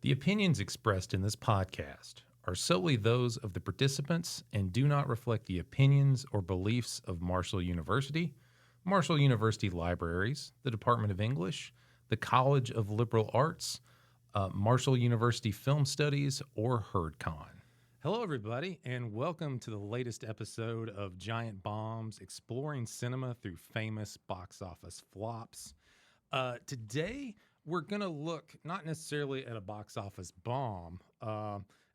The opinions expressed in this podcast are solely those of the participants and do not reflect the opinions or beliefs of Marshall University, Marshall University Libraries, the Department of English, the College of Liberal Arts, Marshall University Film Studies, or HerdCon. Hello, everybody, and welcome to the latest episode of Giant Bombs, exploring cinema through famous box office flops. Today, we're going to look not necessarily at a box office bomb.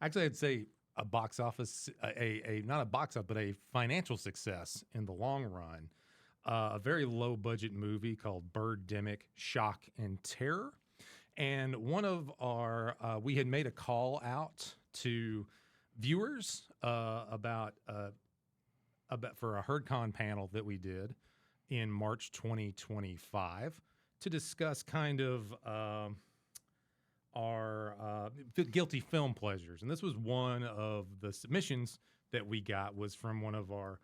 Actually, I'd say a box office, not a box office, but a financial success in the long run. A very low budget movie called Birdemic, Shock and Terror. And one of our, we had made a call out to viewers about for a HerdCon panel that we did in March 2025 to discuss kind of our guilty film pleasures. And this was one of the submissions that we got was from one of our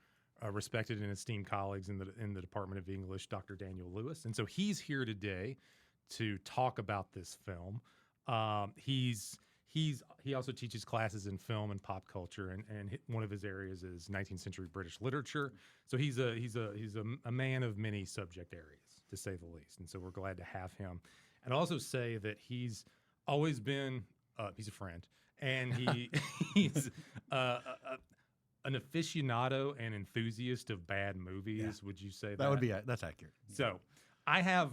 respected and esteemed colleagues in the Department of English, Dr. Daniel Lewis. And so he's here today to talk about this film. He also teaches classes in film and pop culture, and one of his areas is 19th century British literature. So he's a man of many subject areas, to say the least. And so we're glad to have him. And also say that he's always been he's a friend, and he's an aficionado and enthusiast of bad movies. Yeah. Would you say that? That would be that's accurate. So I have.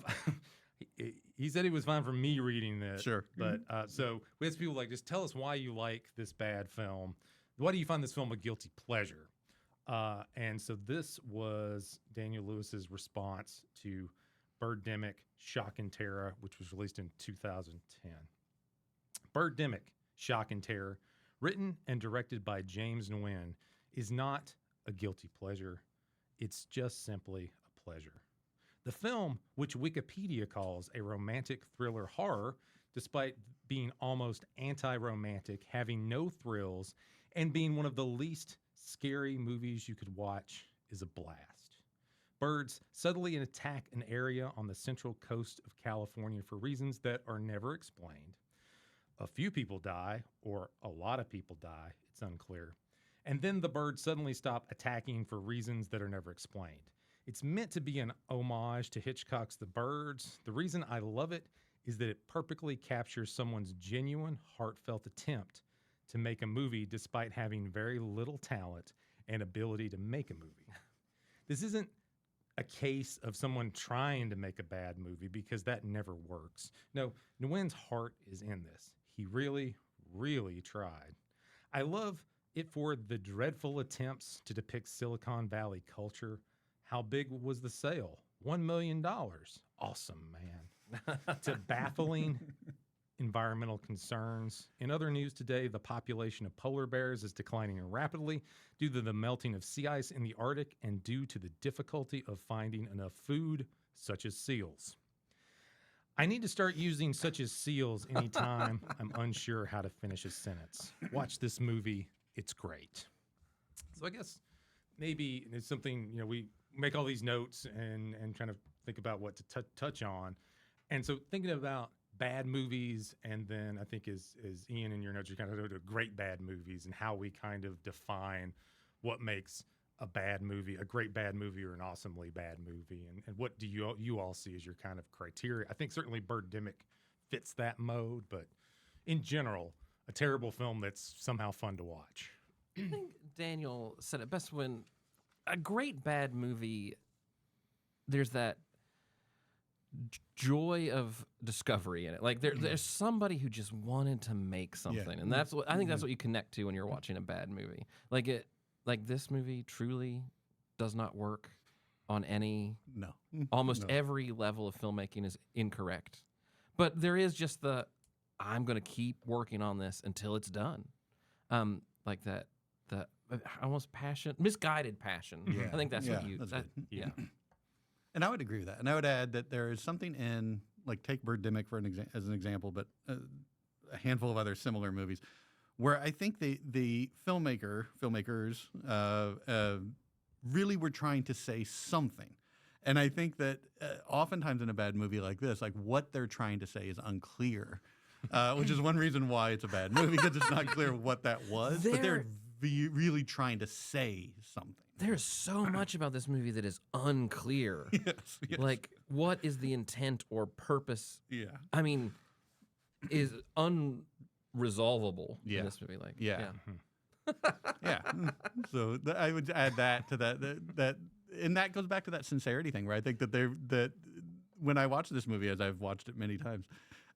He said it was fine for me reading this. Sure. But so we asked people, like, just tell us why you like this bad film. Why do you find this film a guilty pleasure? And so this was Daniel Lewis's response to Birdemic, Shock and Terror, which was released in 2010. Birdemic, Shock and Terror, written and directed by James Nguyen, is not a guilty pleasure. It's just simply a pleasure. The film, which Wikipedia calls a romantic thriller horror, despite being almost anti-romantic, having no thrills, and being one of the least scary movies you could watch, is a blast. Birds suddenly attack an area on the central coast of California for reasons that are never explained. A few people die, or a lot of people die, it's unclear. And then the birds suddenly stop attacking for reasons that are never explained. It's meant to be an homage to Hitchcock's The Birds. The reason I love it is that it perfectly captures someone's genuine, heartfelt attempt to make a movie despite having very little talent and ability to make a movie. This isn't a case of someone trying to make a bad movie, because that never works. No, Nguyen's heart is in this. He really, really tried. I love it for the dreadful attempts to depict Silicon Valley culture. How big was the sale? $1 million. Awesome, man. To baffling environmental concerns. In other news today, the population of polar bears is declining rapidly due to the melting of sea ice in the Arctic and due to the difficulty of finding enough food, such as seals. I need to start using such as seals anytime I'm unsure how to finish a sentence. Watch this movie. It's great. So I guess maybe it's something, we make all these notes and trying to think about what to touch on. And so thinking about bad movies, and then I think as Ian in your notes, you kind of go to great bad movies and how we kind of define what makes a bad movie, a great bad movie, or an awesomely bad movie. And what do you all see as your kind of criteria? I think certainly Birdemic fits that mode, but in general, a terrible film that's somehow fun to watch. I think Daniel said it best when a great bad movie, there's that joy of discovery in it. Like there's somebody who just wanted to make something, and that's what I think. That's what you connect to when you're watching a bad movie. Like this movie truly does not work on almost every level of filmmaking is incorrect, but there is just I'm going to keep working on this until it's done, like that. The almost misguided passion. Yeah. I think that's what you. Yeah. And I would agree with that. And I would add that there is something in, like, take Birdemic as an example, but a handful of other similar movies, where I think the filmmakers really were trying to say something. And I think that oftentimes in a bad movie like this, like what they're trying to say is unclear. which is one reason why it's a bad movie, because it's not clear what that was. But they're really trying to say something. There's so much about this movie that is unclear. Yes. Like, what is the intent or purpose? Yeah. I mean, is unresolvable Yeah. in this movie. Like, Yeah. Yeah. So I would add that to that, and that goes back to that sincerity thing, where I think that when I watch this movie, as I've watched it many times,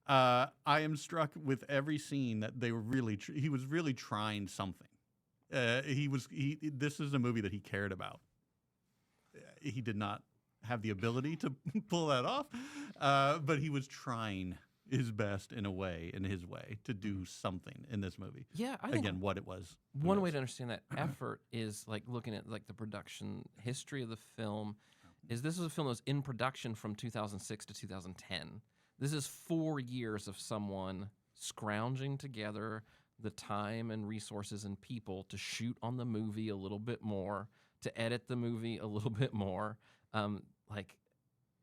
I am struck with every scene that they were really he was really trying something. This is a movie that he cared about. He did not have the ability to pull that off, but he was trying his best in his way, to do something in this movie. Yeah, I think Again, what it was. one way to understand that effort is like looking at like the production history of the film. Is this is a film that was in production from 2006 to 2010. This is 4 years of someone scrounging together the time and resources and people to shoot on the movie a little bit more, to edit the movie a little bit more. Like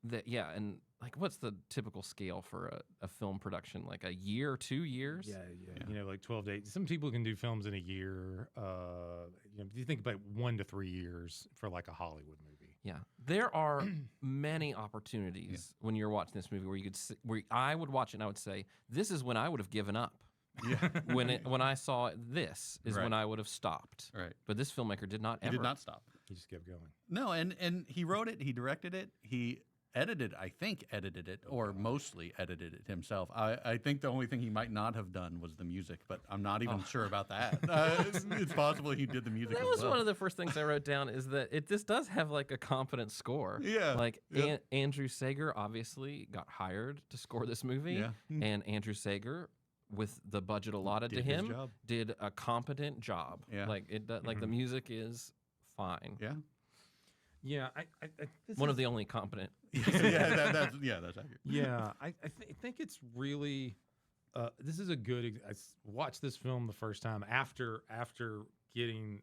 that, yeah. And like, what's the typical scale for a film production? Like a year, 2 years? Yeah. You know, like 12 to 8. Some people can do films in a year. You know, you think about 1 to 3 years for like a Hollywood movie. Yeah, there are many opportunities when you're watching this movie where you could where I would watch it and I would say, this is when I would have given up. Yeah. when I saw this is when I would have stopped. Right. But this filmmaker did not He ever. did not stop. He just kept going. No, and he wrote it, he directed it, he edited it, or mostly edited it himself. I think the only thing he might not have done was the music, but I'm not even sure about that. It's possible he did the music That as was well. one of the first things I wrote down, is that this does have like a competent score. Yeah. Like Yep. Andrew Sager obviously got hired to score this movie. Yeah. And Andrew Sager, with the budget allotted Did to his him, job. did a competent job. Yeah. Like like the music is fine. Yeah. Yeah, this One is- of the only competent. that's accurate. Yeah, I think it's really. This is a good. I watched this film the first time after getting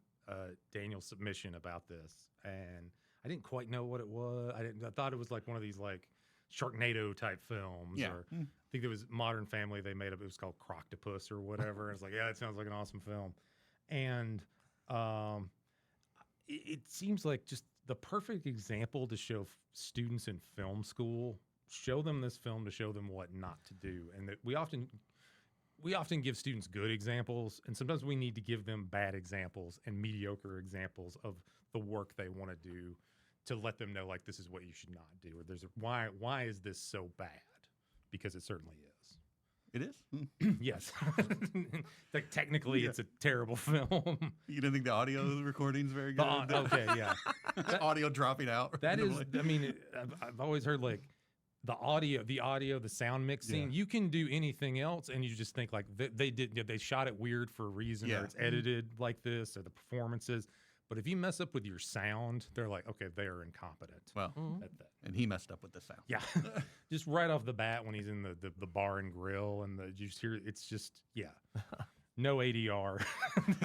Daniel's submission about this, and I didn't quite know what it was. I thought it was like one of these like Sharknado type films. Yeah. Or I think there was Modern Family. They made up. It was called Croctopus or whatever. And I was like, yeah, that sounds like an awesome film, and it seems like just the perfect example to show students in film school. Show them this film to show them what not to do, and that we often give students good examples, and sometimes we need to give them bad examples and mediocre examples of the work they want to do, to let them know like this is what you should not do, or there's a why is this so bad, because it certainly is. It is. Yes. Like technically it's a terrible film. You didn't think the audio recording's very good? Okay, yeah. Audio dropping out. That is, randomly. I mean, I've always heard like the audio, the sound mixing. Yeah. You can do anything else, and you just think like they shot it weird for a reason, Yeah. or it's edited like this, or the performances. But if you mess up with your sound, they're like, okay, they're incompetent. Well, At that. and he messed up with the sound. Yeah, just right off the bat when he's in the bar and grill, and you just hear it's just no ADR.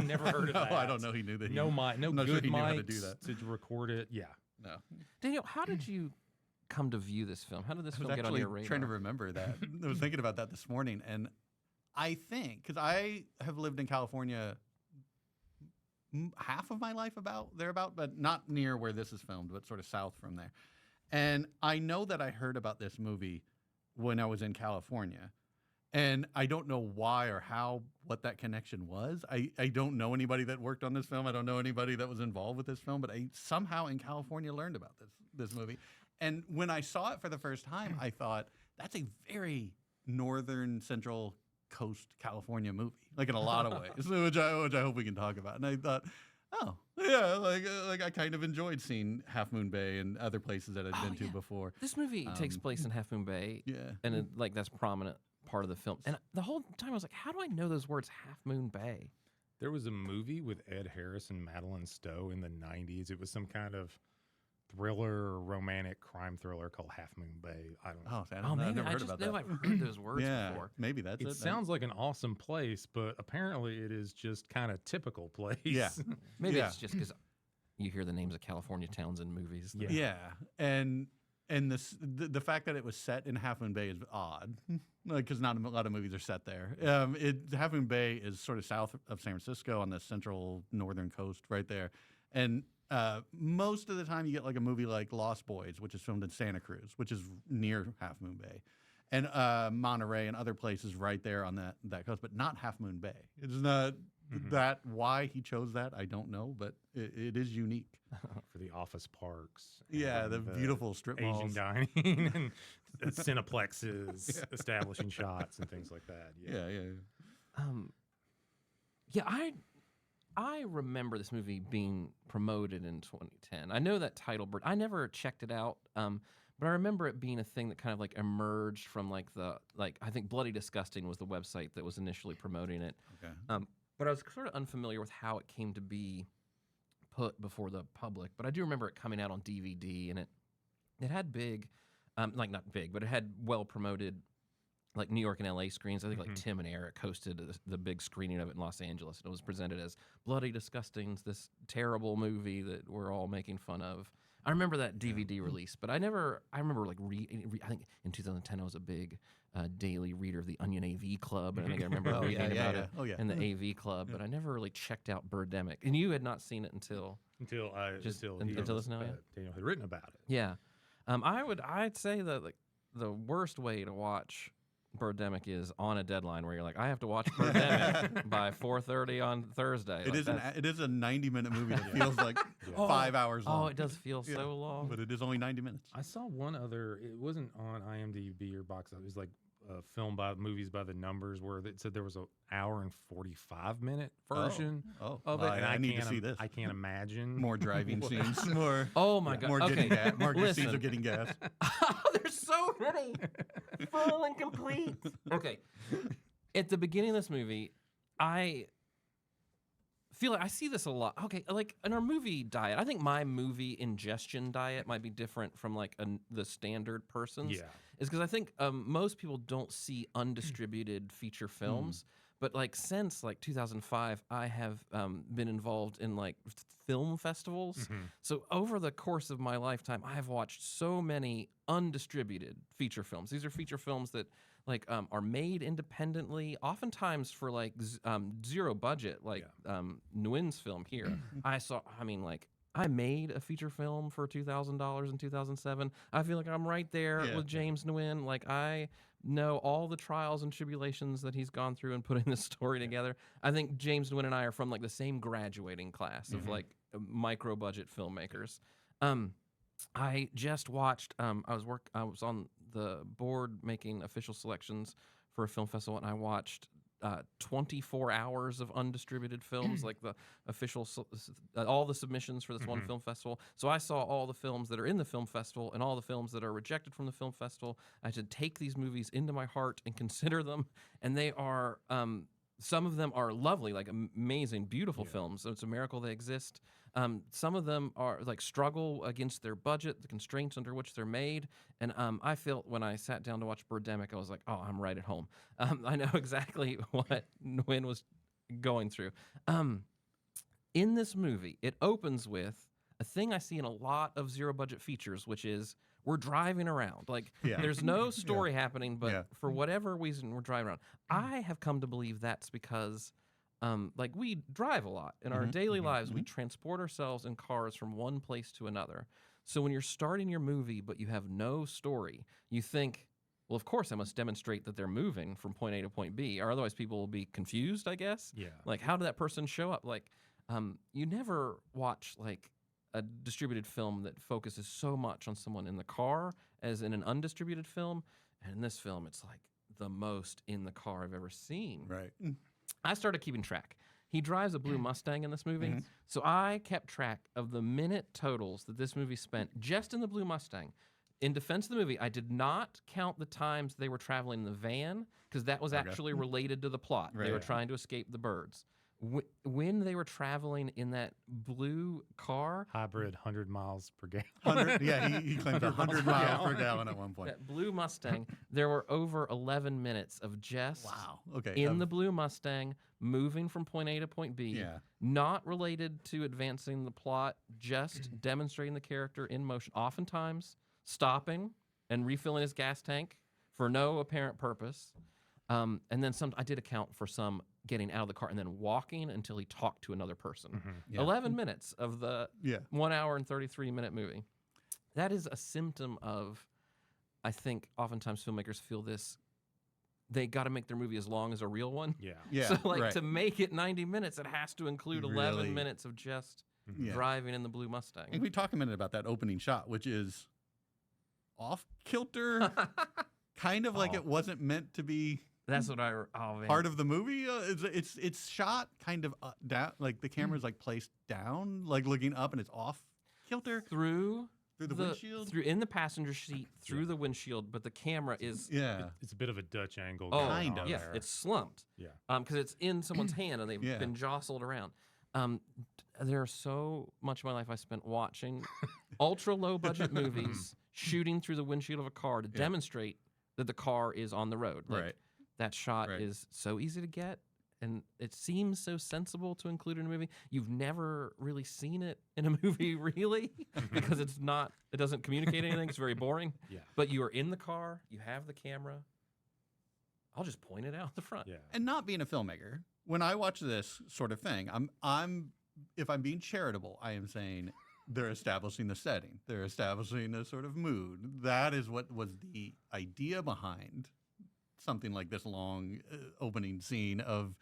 Never heard of No, that. I don't know. He knew that. No mic, no I'm not good sure he knew how to mics do that. to record it. Yeah. No. Daniel, how did you come to view this film? How did this I was film get on actually your radar? trying to remember that. I was thinking about that this morning, and I think because I have lived in California half of my life, thereabout, but not near where this is filmed, but sort of south from there. And I know that I heard about this movie when I was in California, and I don't know why or what that connection was. I don't know anybody that worked on this film. I don't know anybody that was involved with this film, but I somehow in California learned about this movie. And when I saw it for the first time, I thought, that's a very northern central coast California movie, like in a lot of ways, which I hope we can talk about. And I thought, oh yeah, like I kind of enjoyed seeing Half Moon Bay and other places that I'd been to before. This movie takes place in Half Moon Bay. Yeah. And like that's prominent part of the film. And the whole time I was like, how do I know those words, Half Moon Bay? There was a movie with Ed Harris and Madeline Stowe in the 90s. It was some kind of thriller or romantic crime thriller called Half Moon Bay. I don't know. Oh, I've Maybe never I heard just about know that. I've heard those words Yeah, before. maybe that's it. It sounds like an awesome place, but apparently it is just kind of typical place. Yeah. Maybe Yeah. it's just because you hear the names of California towns in movies. Yeah. Yeah, and and the fact that it was set in Half Moon Bay is odd, because not a lot of movies are set there. Half Moon Bay is sort of south of San Francisco on the central northern coast, right there, and most of the time you get like a movie like Lost Boys, which is filmed in Santa Cruz, which is near Half Moon Bay, and Monterey and other places right there on that coast, but not Half Moon Bay. It's not that why he chose that. I don't know, but it is unique. For the office parks. Yeah, the beautiful strip Asian malls. dining and cineplexes, establishing shots and things like that. Yeah, I remember this movie being promoted in 2010. I know that title, but I never checked it out. But I remember it being a thing that kind of like emerged from like I think Bloody Disgusting was the website that was initially promoting it. Okay. But I was sort of unfamiliar with how it came to be put before the public. But I do remember it coming out on DVD, and it had big, like not big, but it had well promoted like New York and LA screens. I think like Tim and Eric hosted the big screening of it in Los Angeles. And it was presented as Bloody Disgusting's this terrible movie that we're all making fun of. I remember that DVD release, but I remember like I think in 2010 I was a big daily reader of the Onion AV Club, and I think I remember reading about it in the AV Club, but I never really checked out Birdemic. And you had not seen it until until this now, yeah? Daniel had written about it. Yeah. I'd say that like the worst way to watch Birdemic is on a deadline where you're like, I have to watch Birdemic by 4:30 on Thursday. It is a 90-minute movie that feels like 5 hours long. Oh, it does feel so long. But it is only 90 minutes. I saw one other. It wasn't on IMDb or Box Office. It was like film by movies by the numbers, where it said there was an hour and 45-minute version of it. And I need to see this. I can't imagine More driving scenes. More. Oh my god. More Okay. getting gas. More Listen. scenes of getting gas. There's so many. Full and complete. Okay. At the beginning of this movie, I feel like I see this a lot. Okay, like in our movie diet, I think my movie ingestion diet might be different from like the standard person's. Yeah. Is because I think most people don't see undistributed feature films. But like since like 2005, I have been involved in like film festivals. So over the course of my lifetime, I have watched so many undistributed feature films. These are feature films that like are made independently, oftentimes for like zero budget, like Nguyen's film here. I made a feature film for $2,000 in 2007. I feel like I'm right there with James Nguyen. Like I know all the trials and tribulations that he's gone through in putting this story together. I think James Nguyen and I are from like the same graduating class of like micro budget filmmakers. I just watched. I was on the board making official selections for a film festival, and I watched 24 hours of undistributed films, like the official, all the submissions for this one film festival. So I saw all the films that are in the film festival and all the films that are rejected from the film festival. I had to take these movies into my heart and consider them, and they are. Some of them are lovely, like amazing, beautiful films. So it's a miracle they exist. Some of them are like struggle against their budget, the constraints under which they're made. And I felt when I sat down to watch Birdemic, I was like, oh, I'm right at home. I know exactly what Nguyen was going through. In this movie, it opens with a thing I see in a lot of zero budget features, which is we're driving around. Like there's no story happening, but for whatever reason, we're driving around. I have come to believe that's because like we drive a lot in our daily lives. We transport ourselves in cars from one place to another. So when you're starting your movie, but you have no story, you think, well, of course I must demonstrate that they're moving from point A to point B, or otherwise people will be confused, I guess. Yeah. Like, how did that person show up? Like, you never watch like a distributed film that focuses so much on someone in the car as in an undistributed film. And in this film, it's like the most in the car I've ever seen. Right. I started keeping track. He drives a blue Mustang in this movie. So I kept track of the minute totals that this movie spent just in the blue Mustang. In defense of the movie, I did not count the times they were traveling in the van because that was actually related to the plot. They were trying to escape the birds. When they were traveling in that blue car, hybrid 100 miles per gallon. He claimed 100 miles per gallon at one point. That blue Mustang, there were over 11 minutes of just in the blue Mustang moving from point A to point B, not related to advancing the plot, just demonstrating the character in motion. Oftentimes, stopping and refilling his gas tank for no apparent purpose. And then I did account for some getting out of the car and then walking until he talked to another person. Yeah. 11 minutes of the Yeah. 1 hour and 33-minute movie. That is a symptom of, I think, oftentimes filmmakers feel this. They got to make their movie as long as a real one. Yeah. Yeah. So, like, right. to make it 90 minutes, it has to include 11 Really- minutes of just Yeah. driving in the blue Mustang. And we talk a minute about that opening shot, which is off kilter, kind of like Oh. it wasn't meant to be That's what oh man. part of the movie. It's shot kind of down, like the camera's like placed down, like looking up, and it's off kilter through through the windshield. through in the passenger seat, through the windshield, but the camera is Yeah, It's a bit of a Dutch angle. oh going kind on of. yeah, there. it's slumped. Yeah. Because it's in someone's hand and they've Yeah. been jostled around. There's so much of my life I spent watching ultra low budget movies, shooting through the windshield of a car to demonstrate that the car is on the road. Like, right. that shot Right. is so easy to get, and it seems so sensible to include in a movie. You've never really seen it in a movie, really, because it doesn't communicate anything. It's very boring. Yeah. But you are in the car, you have the camera. I'll just point it out the front. Yeah. And not being a filmmaker, when I watch this sort of thing, I'm if I'm being charitable, I am saying they're establishing the setting. They're establishing a sort of mood. That is what was the idea behind something like this long opening scene of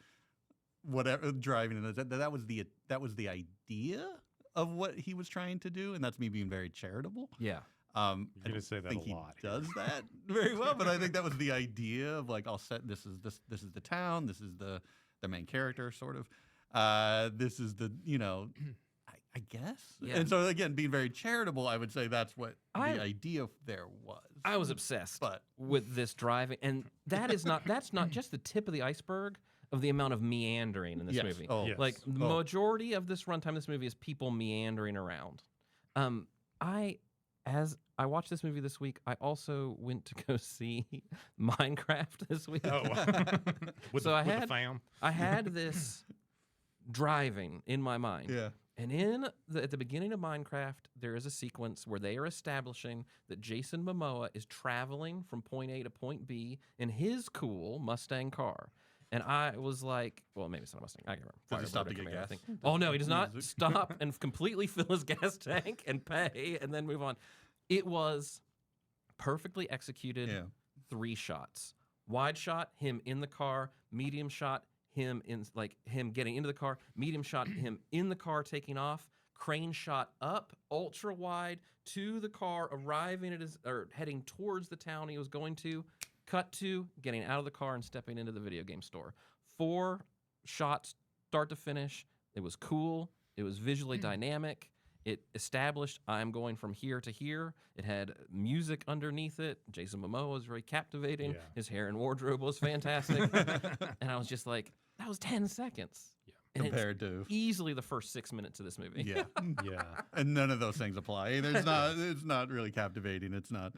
whatever driving. That was the idea of what he was trying to do, and that's me being very charitable. Yeah. You're I gonna don't say that think a he lot here. does that very well, but I think that was the idea of like, I'll set this is the town, this is the main character, sort of. This is the I guess. Yeah. And so again, being very charitable, I would say that's what the idea there was. I was obsessed But with this driving, and that's not just the tip of the iceberg of the amount of meandering in this yes. movie. Oh, Yes. Like the majority of this runtime, this movie is people meandering around. As I watched this movie this week, I also went to go see Minecraft this week. Oh. with So the, I with the had- fam. I had this driving in my mind. yeah. And at the beginning of Minecraft, there is a sequence where they are establishing that Jason Momoa is traveling from point A to point B in his cool Mustang car. And I was like, well, maybe it's not a Mustang. I can't remember. Does he stop to Firebird or get Camaro, I gas? think. Oh, no, he does not stop and completely fill his gas tank and pay and then move on. It was perfectly executed. Yeah. 3 shots. Wide shot, him in the car. Medium shot, him getting into the car. Medium shot, him in the car taking off. Crane shot up, ultra wide to the car, arriving at or heading towards the town he was going to. Cut to getting out of the car and stepping into the video game store. 4 shots, start to finish. It was cool. It was visually dynamic. It established I'm going from here to here. It had music underneath it. Jason Momoa was very captivating. Yeah. His hair and wardrobe was fantastic. And I was just like, that was 10 seconds. Yeah. And it's Compared to easily the first 6 minutes of this movie. yeah. Yeah. And none of those things apply. It's not really captivating. It's not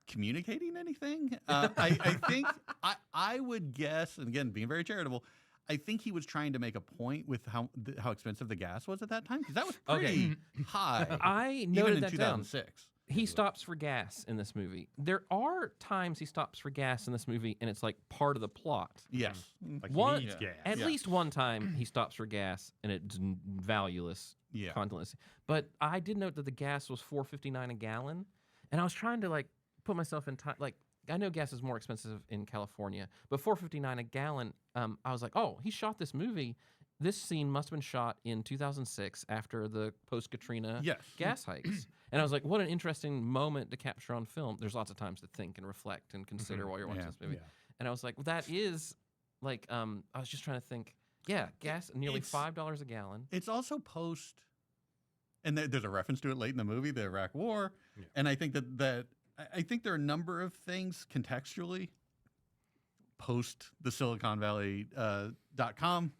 communicating anything. I think I would guess, and again, being very charitable, I think he was trying to make a point with how expensive the gas was at that time, because that was pretty high, I even noted in that down. 2006. He stops for gas in this movie. There are times he stops for gas in this movie, and it's like part of the plot. Yes. Like One- he needs gas. At Yeah. least one time he stops for gas, and it's valueless, Yeah. contentless. But I did note that the gas was $4.59 a gallon, and I was trying to like put myself in time. Like I know gas is more expensive in California, but $4.59 a gallon. I was like, oh, he shot this movie. This scene must have been shot in 2006 after the post-Katrina Yes. gas hikes. And I was like, what an interesting moment to capture on film. There's lots of times to think and reflect and consider while you're watching Yeah. this movie. Yeah. And I was like, well, that is like, I was just trying to think, yeah, gas, nearly It's- $5 a gallon. It's also post, and there's a reference to it late in the movie, the Iraq War, Yeah. and I think that I think there are a number of things contextually post the Silicon Valley .com.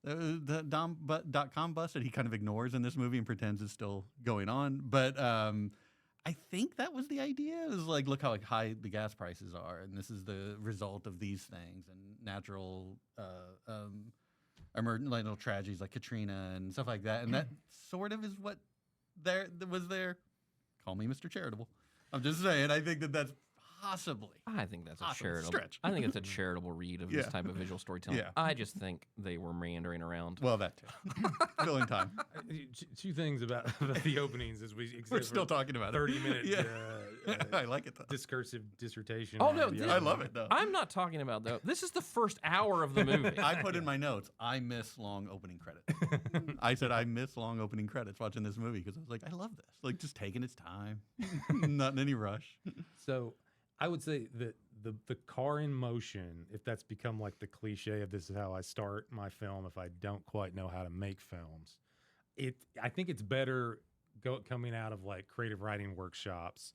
.com bust that he kind of ignores in this movie and pretends is still going on. But I think that was the idea. It was like, look how high the gas prices are, and this is the result of these things and natural emergent tragedies like Katrina and stuff like that. And that sort of is what was there. Call me Mr. Charitable. I'm just saying. I think that that's possibly. I think that's a Possible charitable. stretch. I think it's a charitable read of this Yeah. type of visual storytelling. Yeah. I just think they were meandering around. Well, that too. Filling time. Two things about the openings as we We're still talking about 30-minute it. Yeah. I like it though. discursive dissertation. Oh, on no, the this- I opening. love it though. I'm not talking about though. This is the first hour of the movie. I put in my notes, I miss long opening credits. I said I miss long opening credits watching this movie because I was like, I love this. Like just taking its time, not in any rush. So I would say that the car in motion, if that's become like the cliche of this is how I start my film if I don't quite know how to make films, I think it's better coming out of like creative writing workshops.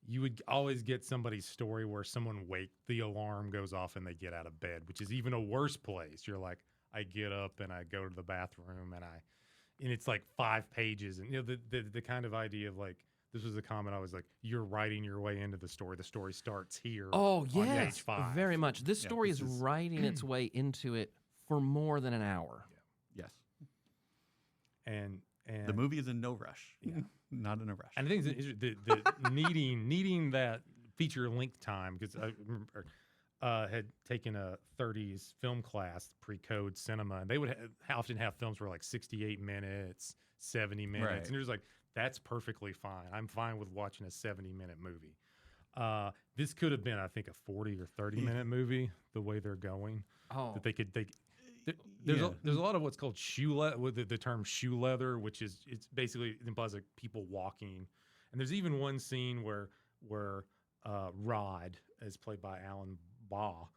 You would always get somebody's story where someone the alarm goes off and they get out of bed, which is even a worse place. You're like, I get up and I go to the bathroom and it's like 5 pages. And the kind of idea of like, this was a comment I was like, you're writing your way into the story. The story starts here. Oh, on yes. page 5. Very much. This Yeah, story this is is- writing its way into it for more than an hour. Yes. And The movie is in no rush. Yeah. Not in a rush. And I think the needing that feature length time, because I remember, had taken a 30s film class, pre-code cinema, and they would often have films where like 68 minutes, 70 minutes, Right. and you're just like, that's perfectly fine. I'm fine with watching a 70-minute movie. This could have been, I think, a 40 or 30-minute movie. The way they're going, Oh. that there's Yeah. there's a lot of what's called shoe leather, with the term shoe leather, which is it's basically implies like people walking. And there's even one scene where Rod is played by Alan Baugh.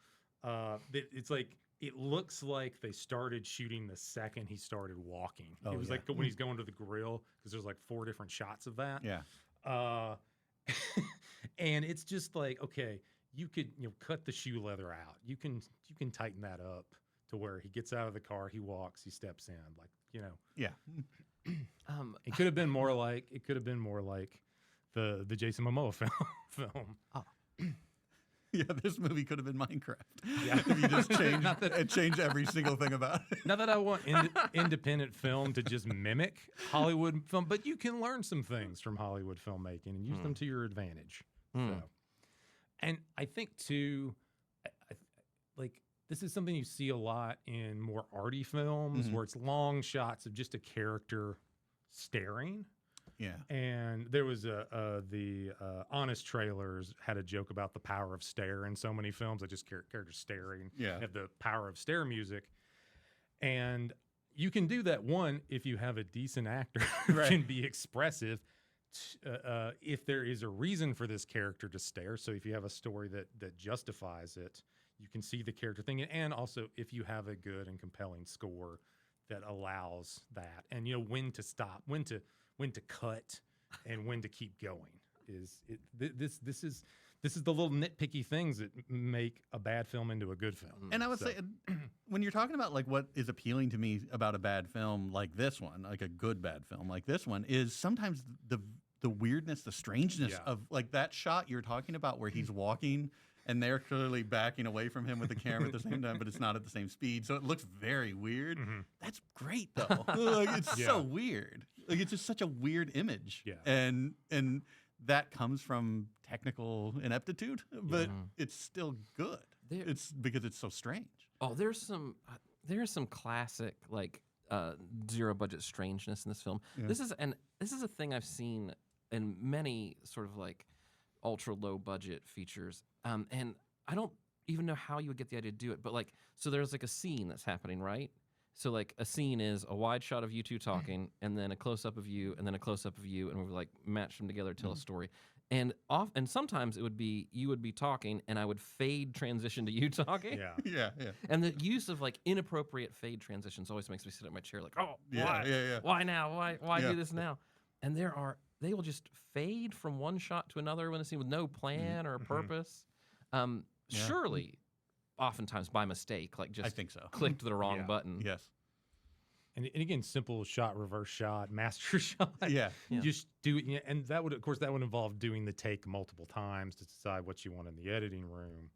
It's like it looks like they started shooting the second he started walking. Oh, It was yeah. like when he's going to the grill, because there's like 4 different shots of that. Yeah. And it's just like, okay, you could cut the shoe leather out. You can tighten that up to where he gets out of the car, he walks, he steps in, like Yeah. it could have been more like the Jason Momoa film. Yeah, this movie could have been Minecraft. Yeah. If you just changed Not that- and changed every single thing about it. Not that I want independent film to just mimic Hollywood film, but you can learn some things from Hollywood filmmaking and use them to your advantage. Hmm. So, and I think too, like this is something you see a lot in more arty films Mhm. where it's long shots of just a character staring. Yeah. And there was the Honest Trailers had a joke about the power of stare in so many films. That just characters staring. Yeah. Have the power of stare music, and you can do that if you have a decent actor who Right. can be expressive. If there is a reason for this character to stare, so if you have a story that justifies it, you can see the character thing, and also if you have a good and compelling score that allows that, and when to stop, when to cut, and when to keep going. This is the little nitpicky things that make a bad film into a good film. And I would So- say, when you're talking about like what is appealing to me about a bad film like this one, like a good bad film like this one, is sometimes the weirdness, the strangeness Yeah. of like that shot you're talking about where he's walking and they're clearly backing away from him with the camera at the same time, but it's not at the same speed, so it looks very weird. Mhm. That's great though. Like, it's Yeah. so weird. Like it's just such a weird image. Yeah. And that comes from technical ineptitude, but Yeah. it's still good. There- It's because it's so strange. Oh, there's some classic like zero budget strangeness in this film. Yeah. This is a thing I've seen in many sort of like ultra low budget features. And I don't even know how you would get the idea to do it, but like so there's like a scene that's happening, right? So like a scene is a wide shot of you two talking, and then a close up of you, and then a close up of you, and we've like matched them together to tell a story. And sometimes it would be you would be talking, and I would fade transition to you talking. Yeah. Yeah, yeah. And the use of like inappropriate fade transitions always makes me sit at my chair like, oh, Yeah, why? yeah. Why now? Why Yeah. do this now? And they will just fade from one shot to another in a scene with no plan or purpose. Yeah. Surely, oftentimes by mistake, like I just think so. clicked the wrong Yeah. button. Yes. And again, simple shot, reverse shot, master shot. Yeah. Yeah. Just do it, and that would involve doing the take multiple times to decide what you want in the editing room.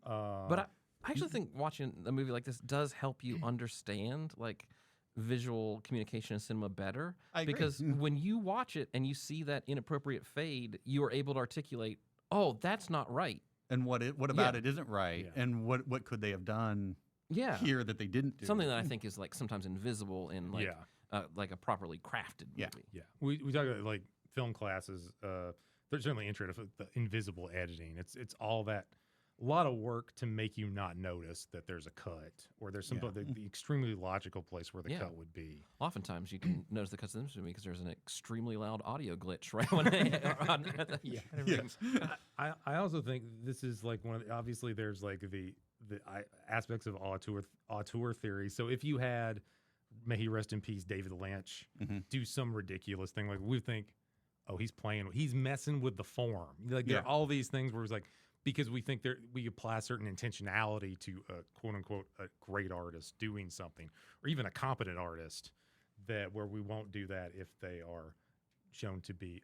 But I actually think watching a movie like this does help you understand like visual communication in cinema better. I agree. Because when you watch it and you see that inappropriate fade, you are able to articulate, oh, that's not right. And what about it isn't right? Yeah. And what could they have done Yeah. here that they didn't do? Something that I think is like sometimes invisible in like Yeah. like a properly crafted Yeah. movie. Yeah, we talk about like film classes. They're certainly interested in the invisible editing. It's all that, a lot of work to make you not notice that there's a cut or there's some the extremely logical place where the Yeah. cut would be. Oftentimes you can notice the cuts in this movie because there's an extremely loud audio glitch right when Yes. I also think this is like one of the, obviously there's like the aspects of auteur theory. So if you had, may he rest in peace, David Lynch do some ridiculous thing, like we think, oh, he's messing with the form. Like there are all these things where it's like, because we think we apply certain intentionality to a quote unquote a great artist doing something, or even a competent artist, that where we won't do that if they are shown to be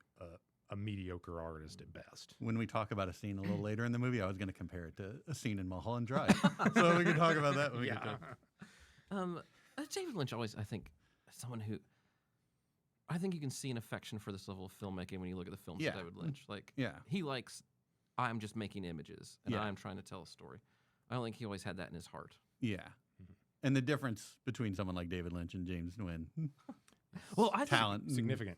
a mediocre artist at best. When we talk about a scene a little later in the movie, I was going to compare it to a scene in Mulholland Drive. So we can talk about that when we get to David Lynch always, I think, someone who I think you can see an affection for this level of filmmaking when you look at the films of David Lynch. Like, he likes, I'm just making images and I'm trying to tell a story. I don't think he always had that in his heart. Yeah. And the difference between someone like David Lynch and James Nguyen. Well, I think talent. Significant.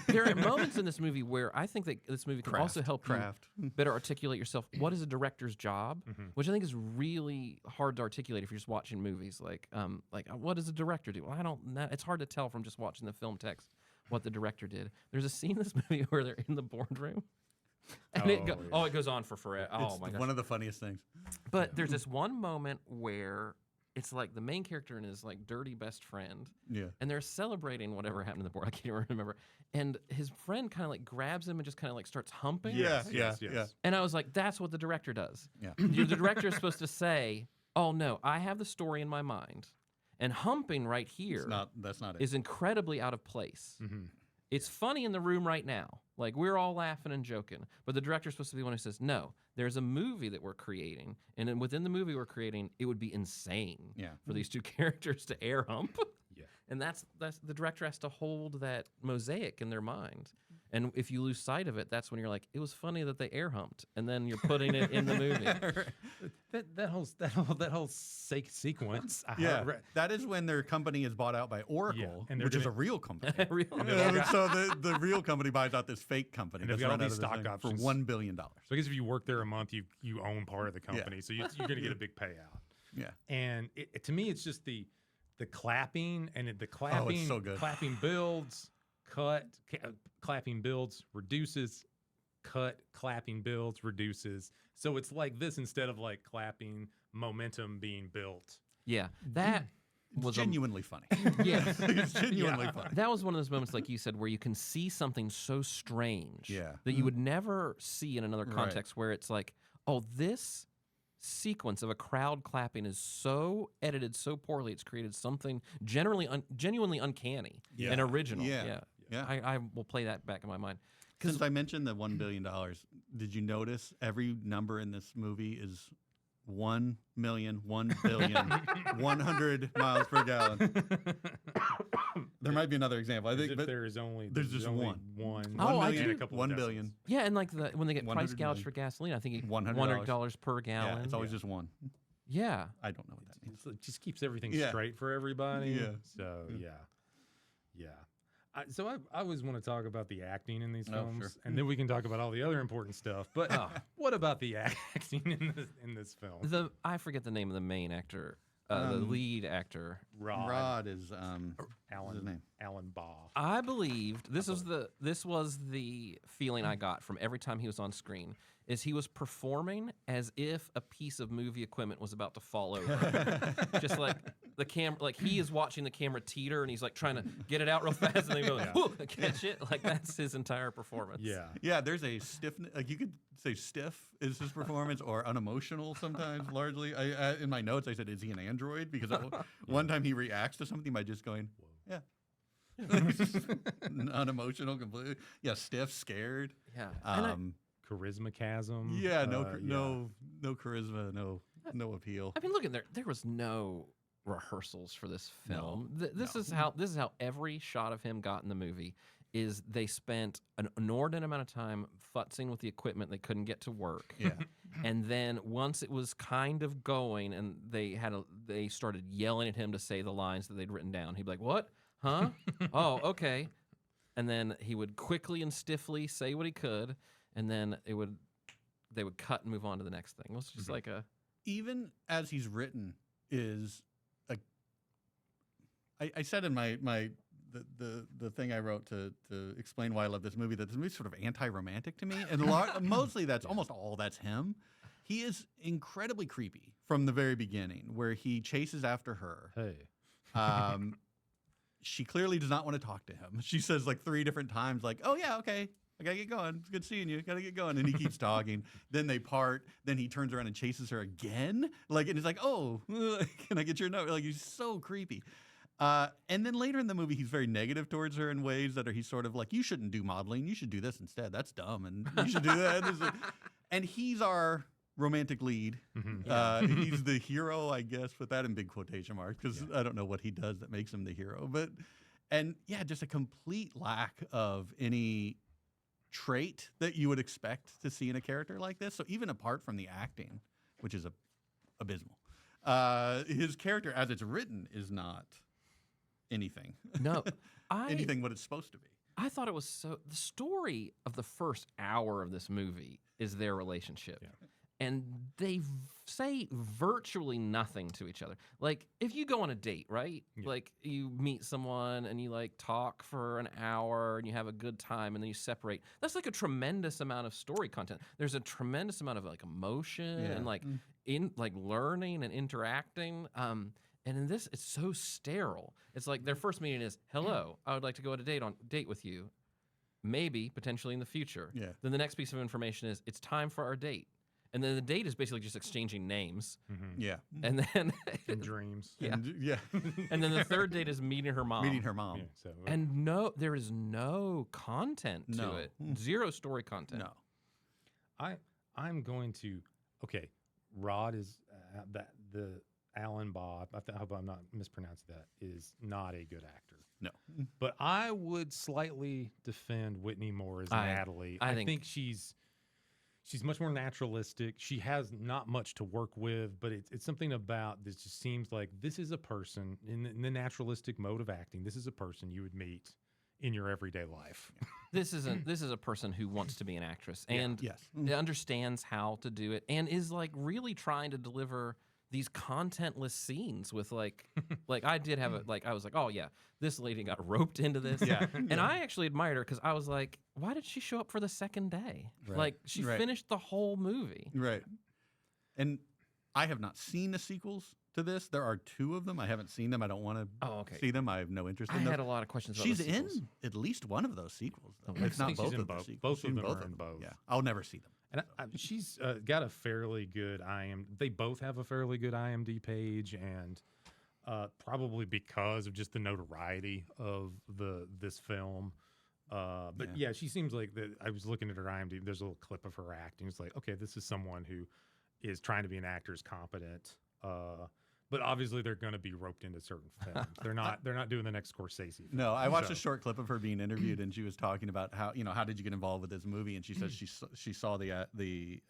there are moments in this movie where I think that this movie can also help you better articulate yourself. What is a director's job? Which I think is really hard to articulate if you're just watching movies. Like what does a director do? Well, I don't know. It's hard to tell from just watching the film text what the director did. There's a scene in this movie where they're in the boardroom. And it goes on for forever. Oh my gosh. One of the funniest things. But there's this one moment where it's like the main character and his like dirty best friend. Yeah. And they're celebrating whatever happened to the board. I can't even remember. And his friend kind of like grabs him and just kind of like starts humping. Yes. And I was like, that's what the director does. Yeah. The director is supposed to say, oh no, I have the story in my mind. And humping right here that's not it. is incredibly out of place. It's funny in the room right now. Like, we're all laughing and joking. But the director's supposed to be the one who says, no, there's a movie that we're creating. And then within the movie we're creating, it would be insane for these two characters to air hump. Yeah. And that's the director has to hold that mosaic in their mind. And if you lose sight of it, that's when you're like, it was funny that they air humped, and then you're putting it in the movie. that whole sequence. That is when their company is bought out by Oracle, which is a real company. So the real company buys out this fake company. And they've got all these stock options for $1 billion. So I guess if you work there a month, you own part of the company, so you're going to get a big payout. Yeah. And to me, it's just the clapping and the clapping. Oh, it's so good. Clapping builds, cut, clapping builds, reduces, cut, clapping builds, reduces. So it's like this instead of like clapping, momentum being built. Yeah, that was genuinely funny. Yes, it's genuinely funny. That was one of those moments, like you said, where you can see something so strange that Mm. you would never see in another context, where it's like, oh, this sequence of a crowd clapping is so edited so poorly, it's created something genuinely uncanny and original. Yeah. I will play that back in my mind. Since I mentioned the $1 billion, did you notice every number in this movie is 1 million, 1 billion, 100 miles per gallon? There might be another example. I think, but there's just only one. Oh, I and do. a couple 1 of billion. decimals. Yeah, and like when they get price 100 gouged million. for gasoline, I think $100 per gallon. Yeah, it's always just one. Yeah. I don't know what that means. It just keeps everything straight for everybody. Yeah. So yeah. So I always want to talk about the acting in these films, and then we can talk about all the other important stuff. But what about the acting in this film? I forget the name of the main actor, the lead actor. Rod is Alan. what's his name? Alan Baugh. I believed this was the feeling I got from every time he was on screen. Is he was performing as if a piece of movie equipment was about to fall over. Just like the camera, like he is watching the camera teeter and he's like trying to get it out real fast and then go, catch it. Like that's his entire performance. Yeah. Yeah, there's a stiffness. Like you could say stiff is his performance or unemotional sometimes, largely. I in my notes, I said, is he an android? Because one time he reacts to something by just going, yeah. Unemotional completely. Yeah, stiff, scared. Yeah. Charisma chasm. Yeah, no charisma, no appeal. I mean, look at there was no rehearsals for this film. This is how every shot of him got in the movie. Is they spent an inordinate amount of time futzing with the equipment they couldn't get to work. Yeah. And then once it was kind of going, and they started yelling at him to say the lines that they'd written down. He'd be like, "What? Huh? Oh, okay." And then he would quickly and stiffly say what he could, and then they would cut and move on to the next thing. It was just like a even as he's written is a. I said in the thing I wrote to explain why I love this movie that this movie's sort of anti-romantic to me, and mostly that's almost all that's him. He is incredibly creepy from the very beginning, where he chases after her. Hey. She clearly does not want to talk to him. She says like 3 different times, like, "Oh yeah, okay, I gotta get going. It's good seeing you. Gotta get going." And he keeps talking. Then they part. Then he turns around and chases her again. Like, and he's like, "Oh, can I get your note?" Like, he's so creepy. And then later in the movie, he's very negative towards her in ways that he's sort of like, "You shouldn't do modeling. You should do this instead. That's dumb. And you should do that." And he's our romantic lead. He's the hero, I guess, put that in big quotation marks, because I don't know what he does that makes him the hero. And just a complete lack of any trait that you would expect to see in a character like this. So even apart from the acting, which is abysmal, his character as it's written is not anything. no. Anything what it's supposed to be. I thought it was the story of the first hour of this movie is their relationship. Yeah. And they say virtually nothing to each other. Like, if you go on a date, right? Yeah. Like, you meet someone and you, like, talk for an hour and you have a good time and then you separate. That's, like, a tremendous amount of story content. There's a tremendous amount of, like, emotion and, like, learning and interacting. And in this, it's so sterile. It's like their first meeting is, "Hello, I would like to go on a date with you. Maybe, potentially in the future." Yeah. Then the next piece of information is, "It's time for our date." And then the date is basically just exchanging names. Yeah. And then And dreams. Yeah. Yeah. and then the third date is meeting her mom. Meeting her mom. Yeah, so And there is no content to No. it. Zero story content. No. I'm going to Rod is the Alan Bob. I hope I'm not mispronouncing that. Is not a good actor. No. But I would slightly defend Whitney more as Natalie. I I think- think she's much more naturalistic. She has not much to work with, but it's something about this just seems like this is a person in the naturalistic mode of acting. This is a person you would meet in your everyday life. This is a person who wants to be an actress and Yes. understands how to do it and is like really trying to deliver these contentless scenes with like I did have I was like, "Oh yeah, this lady got roped into this." Yeah. And I actually admired her because I was like, why did she show up for the second day? Right. Like she Right. finished the whole movie. Right. And I have not seen the sequels to this. There are 2 of them. I haven't seen them. I don't want to see them. I have no interest I in them. had a lot of questions about She's the sequels. in at least one of those sequels, though. I If not think both she's in of the both. sequels. Both She's of them are in them. both. Yeah. I'll never see them. And she's got a fairly good They both have a fairly good IMDb page, and probably because of just the notoriety of this film. But yeah, she seems like that. I was looking at her IMDb. There's a little clip of her acting. It's like, okay, this is someone who is trying to be an actor, is competent. But obviously, they're going to be roped into certain films. They're not doing the next Scorsese film. No, I watched a short clip of her being interviewed, and she was talking about how did you get involved with this movie? And she says she saw the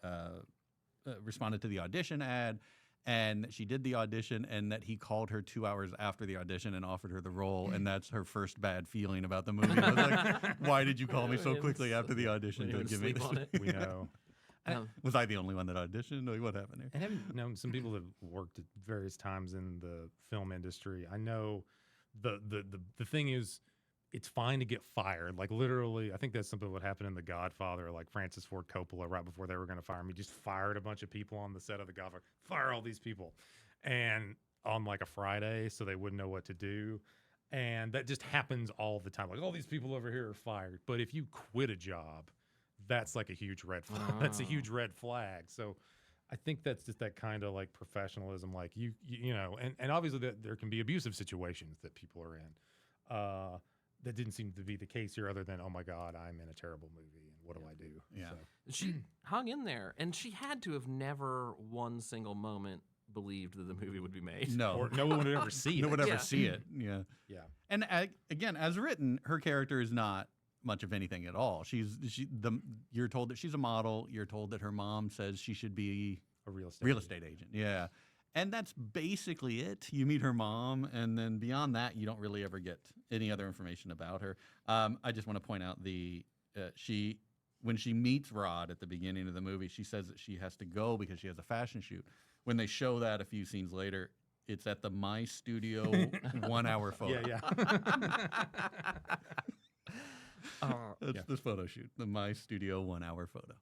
responded to the audition ad, and she did the audition, and that he called her 2 hours after the audition and offered her the role, and that's her first bad feeling about the movie. I was like, "Why did you call me so quickly after the audition to give me this?" on it. We know. Was I the only one that auditioned? Like, what happened here? And having known some people that worked at various times in the film industry, I know the thing is, it's fine to get fired. Like literally, I think that's something that happened in The Godfather. Like Francis Ford Coppola, right before they were going to fire him, he just fired a bunch of people on the set of The Godfather. Fire all these people, and on like a Friday, so they wouldn't know what to do. And that just happens all the time. Like, all these people over here are fired. But if you quit a job, that's like a huge red flag. That's a huge red flag. So I think that's just that kind of like professionalism. Like you know, and obviously there can be abusive situations that people are in. That didn't seem to be the case here, other than, oh my God, I'm in a terrible movie, and what do I do? Yeah. So, She hung in there, and she had to have never one single moment believed that the movie would be made. No, Or no one would ever see no it. one would ever Yeah. see it. Yeah. Yeah. And again, as written, her character is not much of anything at all. You're told that she's a model. You're told that her mom says she should be A real estate. real estate agent. Yeah. And that's basically it. You meet her mom, and then beyond that, you don't really ever get any other information about her. I just want to point out when she meets Rod at the beginning of the movie, she says that she has to go because she has a fashion shoot. When they show that a few scenes later, it's at the My Studio 1 hour photo. Yeah, yeah. That's Yeah. the photo shoot, the My Studio 1 hour photo.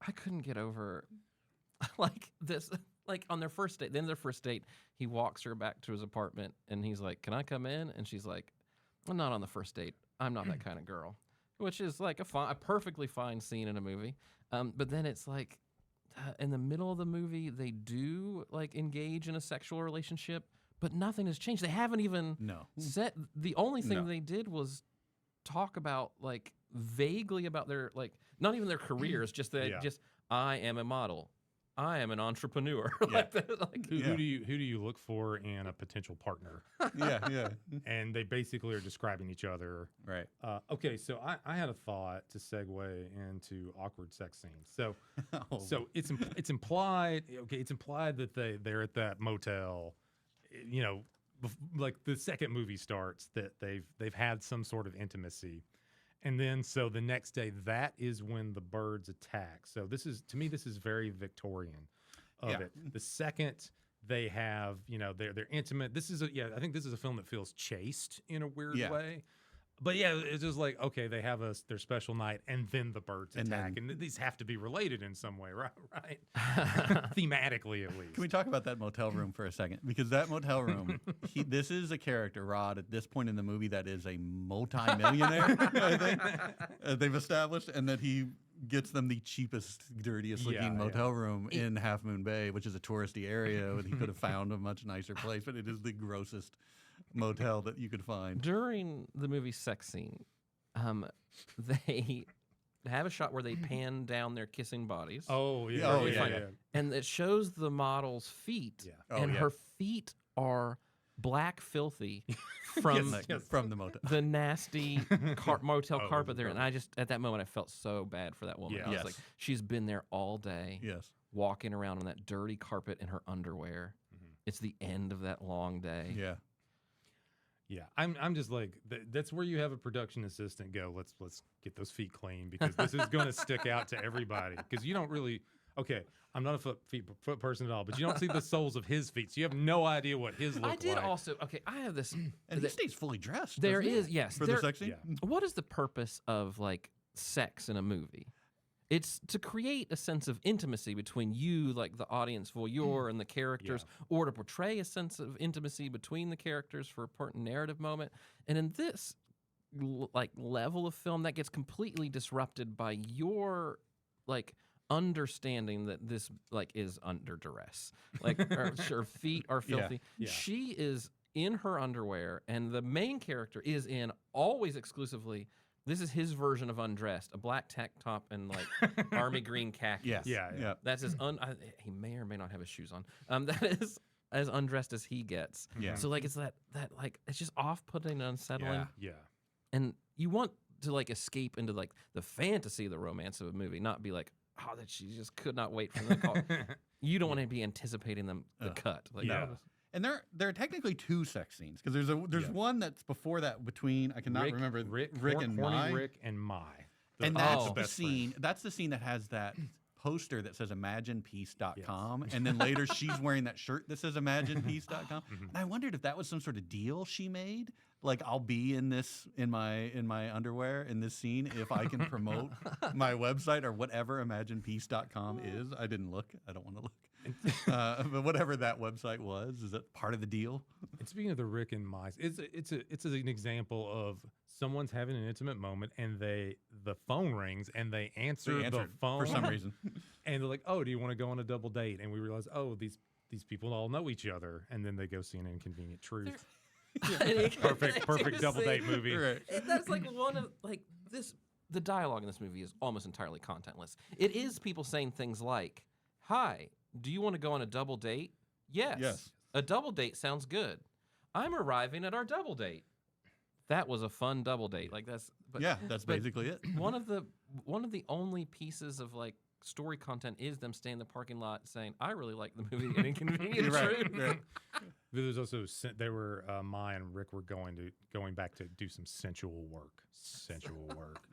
I couldn't get over like this. Like on their first date, then their first date, he walks her back to his apartment and he's like, "Can I come in?" And she's like, "I'm not on the first date. I'm not that kind of girl," which is like a perfectly fine scene in a movie. But then it's like in the middle of the movie, they do like engage in a sexual relationship, but nothing has changed. They haven't even No. said. The only thing No. they did was talk about like vaguely about their like not even their careers, just that Yeah. just I am a model. I am an entrepreneur. Yeah. like that, like, Who, Yeah. who do you look for in a potential partner? Yeah. And they basically are describing each other. Right. Okay, so I had a thought to segue into awkward sex scenes. So Oh. so it's implied. Okay, it's implied that they're at that motel. You know, like the second movie starts that they've had some sort of intimacy. And then, so the next day, that is when the birds attack. So this is, to me, this is very Victorian of Yeah. it. The second they have, they're intimate. I think this is a film that feels chaste in a weird Yeah. way. But yeah, it's just like, okay, they have their special night, and then the birds And attack. then- And these have to be related in some way, right? Thematically, at least. Can we talk about that motel room for a second? Because that motel room, this is a character, Rod, at this point in the movie that is a multi-millionaire, I think, they've established, and that he gets them the cheapest, dirtiest looking Yeah, motel room in Half Moon Bay, which is a touristy area, and he could have found a much nicer place, but it is the grossest motel that you could find. during the movie sex scene, they have a shot where they pan down their kissing bodies. Oh, yeah. Oh, yeah, yeah, yeah. yeah. And it shows the model's feet, Yeah. Oh, and yeah. her feet are black filthy from Yes, yes. From the motel. the nasty motel Oh, carpet there. gross. And I just, at that moment, I felt so bad for that woman. Yeah. I was Yes. like, she's been there all day, Yes. walking around on that dirty carpet in her underwear. Mhm. It's the end of that long day. Yeah. Yeah, I'm just like that's where you have a production assistant go. Let's get those feet clean because this is going to stick out to everybody because you don't really. Okay, I'm not a foot person at all, but you don't see the soles of his feet, so you have no idea what his look I did like. also, okay, I have this. And he that- stays fully dressed. there doesn't he? is, yes. For there- the sex scene? Yeah. What is the purpose of like sex in a movie? It's to create a sense of intimacy between you, like the audience voyeur, and the characters, or to portray a sense of intimacy between the characters for a important narrative moment. And in this like level of film, that gets completely disrupted by your like understanding that this like is under duress. Like her feet are Yeah, filthy. yeah. She is in her underwear, and the main character is in always exclusively. This is his version of undressed, a black tank top and like army green khakis. Yes. Yeah, yeah. Yeah. That's as he may or may not have his shoes on. That is as undressed as he gets. Yeah. So like it's that like it's just off-putting and unsettling, Yeah. Yeah, and you want to like escape into like the fantasy of the romance of a movie, not be like, oh, that she just could not wait for the call. You don't want to be anticipating the cut. Like, Yeah. no. And there are technically two sex scenes because there's Yeah. one that's before that between I cannot remember Rick and Horny Mai. Rick and Mai. And That's that's Oh. the best friend. scene. That's the scene that has that poster that says imaginepeace.com. And then later she's wearing that shirt that says imaginepeace.com. Mhm. And I wondered if that was some sort of deal she made. Like I'll be in this in my underwear in this scene if I can promote my website or whatever imaginepeace.com is. I didn't look. I don't want to look. But whatever that website was, is that part of the deal? And speaking of the Rick and Mai, it's an example of someone's having an intimate moment and the phone rings and they answer They the answered phone for some reason. and they're like, oh, do you want to go on a double date? And we realize, oh, these people all know each other, and then they go see an Inconvenient Truth. Perfect double date movie. Right. That's like one of like this. The dialogue in this movie is almost entirely contentless. It is people saying things like, "Hi, Do you want to go on a double date? Yes. Yes. A double date sounds good. I'm arriving at our double date. That was a fun double date. Like that's that's but basically it. one of the only pieces of like story content is them staying in the parking lot saying, "I really like the movie An Inconvenient Truth." Right. There's also they were Maya and Rick were going back to do some sensual work.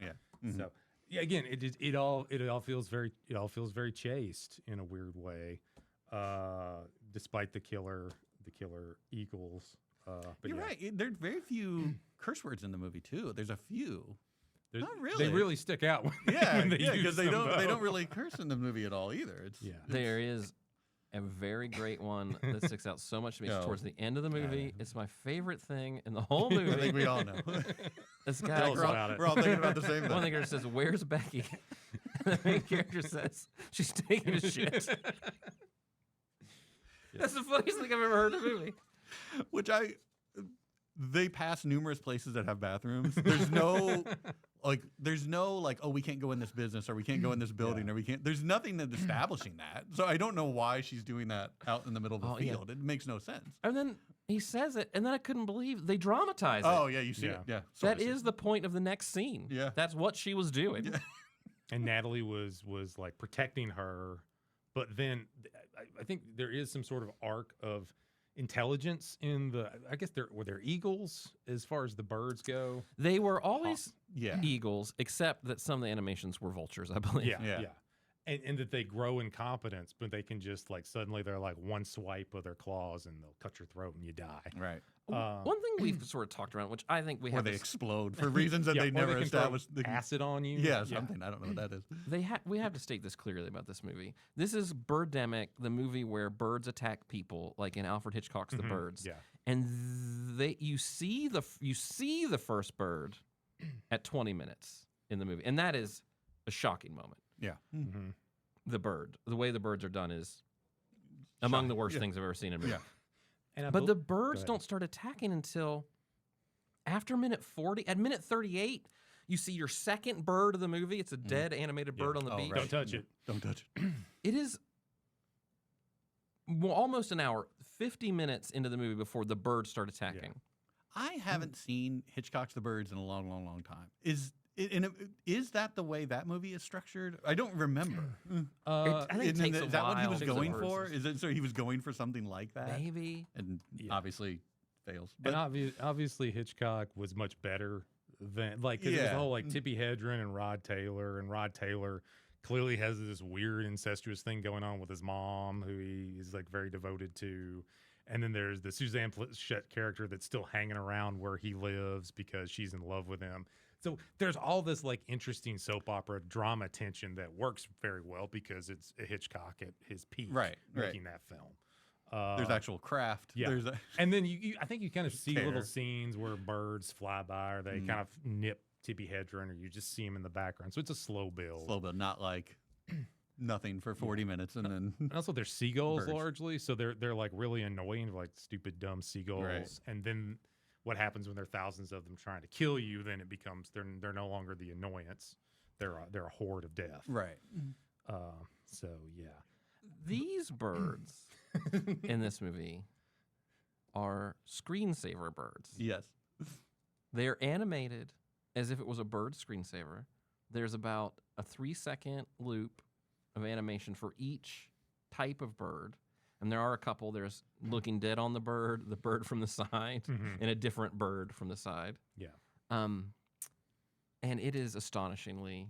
Yeah. So yeah, again, it all feels very chaste in a weird way, despite the killer eagles. But You're yeah. right. There's very few curse words in the movie too. There's a few. Not really. They really stick out. Yeah, when yeah, use because they them, don't though. really curse in the movie at all either. It's There is a very great one that sticks out so much to me. It's No. towards the end of the movie. It's my favorite thing in the whole movie. I think we all know. This guy, Tell us about it. We're all thinking about the same one thing. character says, "Where's Becky?" And the main character says, "She's taking a shit." That's the funniest thing I've ever heard in a movie. Which they pass numerous places that have bathrooms. There's no like, oh, we can't go in this business or we can't go in this building or we can't. There's nothing that establishing that. So I don't know why she's doing that out in the middle of the field. It makes no sense. And then he says it, and then I couldn't believe they dramatize it. Oh yeah, you see it. Yeah, That is the point of the next scene. Yeah. That's what she was doing. And Natalie was like protecting her, but then I think there is some sort of arc of intelligence in the. I guess were there eagles as far as the birds go. They were always Yeah. eagles, except that some of the animations were vultures, I believe. Yeah. And that they grow in competence, but they can just like suddenly they're like one swipe of their claws and they'll cut your throat and you die. Right. One thing we've sort of talked around, which I think we Or have they to explode for reasons that Yeah, they or never they can throw established. acid on you. Yeah, something. I don't know what that is. we have to state this clearly about this movie. This is Birdemic, the movie where birds attack people, like in Alfred Hitchcock's The Birds. Yeah. And you see the first bird at 20 minutes in the movie, and that is a shocking moment. Yeah. Mm-hmm. The way the birds are done is among the worst things I've ever seen in a movie. Yeah. And But the birds don't start attacking until after minute 40. At minute 38, you see your second bird of the movie. It's a dead animated bird on the beach. Don't touch it. Don't touch it. It is almost an hour, 50 minutes into the movie before the birds start attacking. I haven't seen Hitchcock's The Birds in a long, long, long time. Is that the way that movie is structured? I don't remember. I think it takes a is that what he while. was Takes a going while. for? Is it so he was going for something like that? Maybe. And Yeah. obviously fails. And But obviously Hitchcock was much better than like 'cause it was the whole like Tippi Hedren and Rod Taylor clearly has this weird incestuous thing going on with his mom who he is like very devoted to. And then there's the Suzanne Pleshette character that's still hanging around where he lives because she's in love with him. So there's all this like interesting soap opera drama tension that works very well because it's a Hitchcock at his peak making that film. there's actual craft. Yeah. There's And then I think you kind of see little Care. scenes where birds fly by or they kind of nip Tippi Hedren or you just see him in the background. So it's a slow build. slow build, not like nothing for 40 minutes and then And also they're seagulls Birds. largely. So they're like really annoying, like stupid, dumb seagulls. Right. And then what happens when there are thousands of them trying to kill you, then it becomes they're no longer the annoyance. They're a horde of death. right. So yeah. These birds in this movie are screensaver birds. Yes. They're animated as if it was a bird screensaver. There's about a 3-second loop of animation for each type of bird. And there are a couple. There's looking dead on the bird from the side, and a different bird from the side. Yeah. And it is astonishingly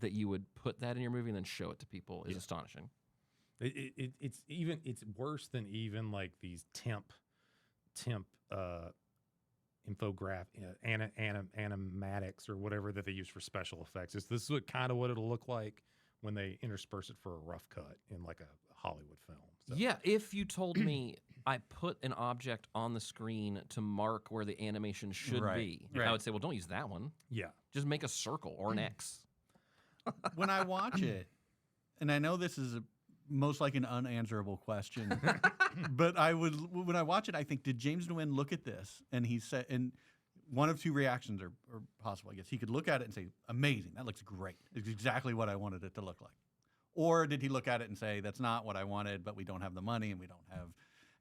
that you would put that in your movie and then show it to people is astonishing. It's worse than even like these temp animatics or whatever that they use for special effects. This is kind of what it'll look like when they intersperse it for a rough cut in like a Hollywood film. So. Yeah, if you told me I put an object on the screen to mark where the animation should be, I would say, well, don't use that one. Yeah. Just make a circle or an X. When I watch it, and I know this is most like an unanswerable question, but when I watch it, I think, did James Nguyen look at this and he said, and one of two reactions are possible, I guess. He could look at it and say, amazing, that looks great. It's exactly what I wanted it to look like. Or did he look at it and say, that's not what I wanted, but we don't have the money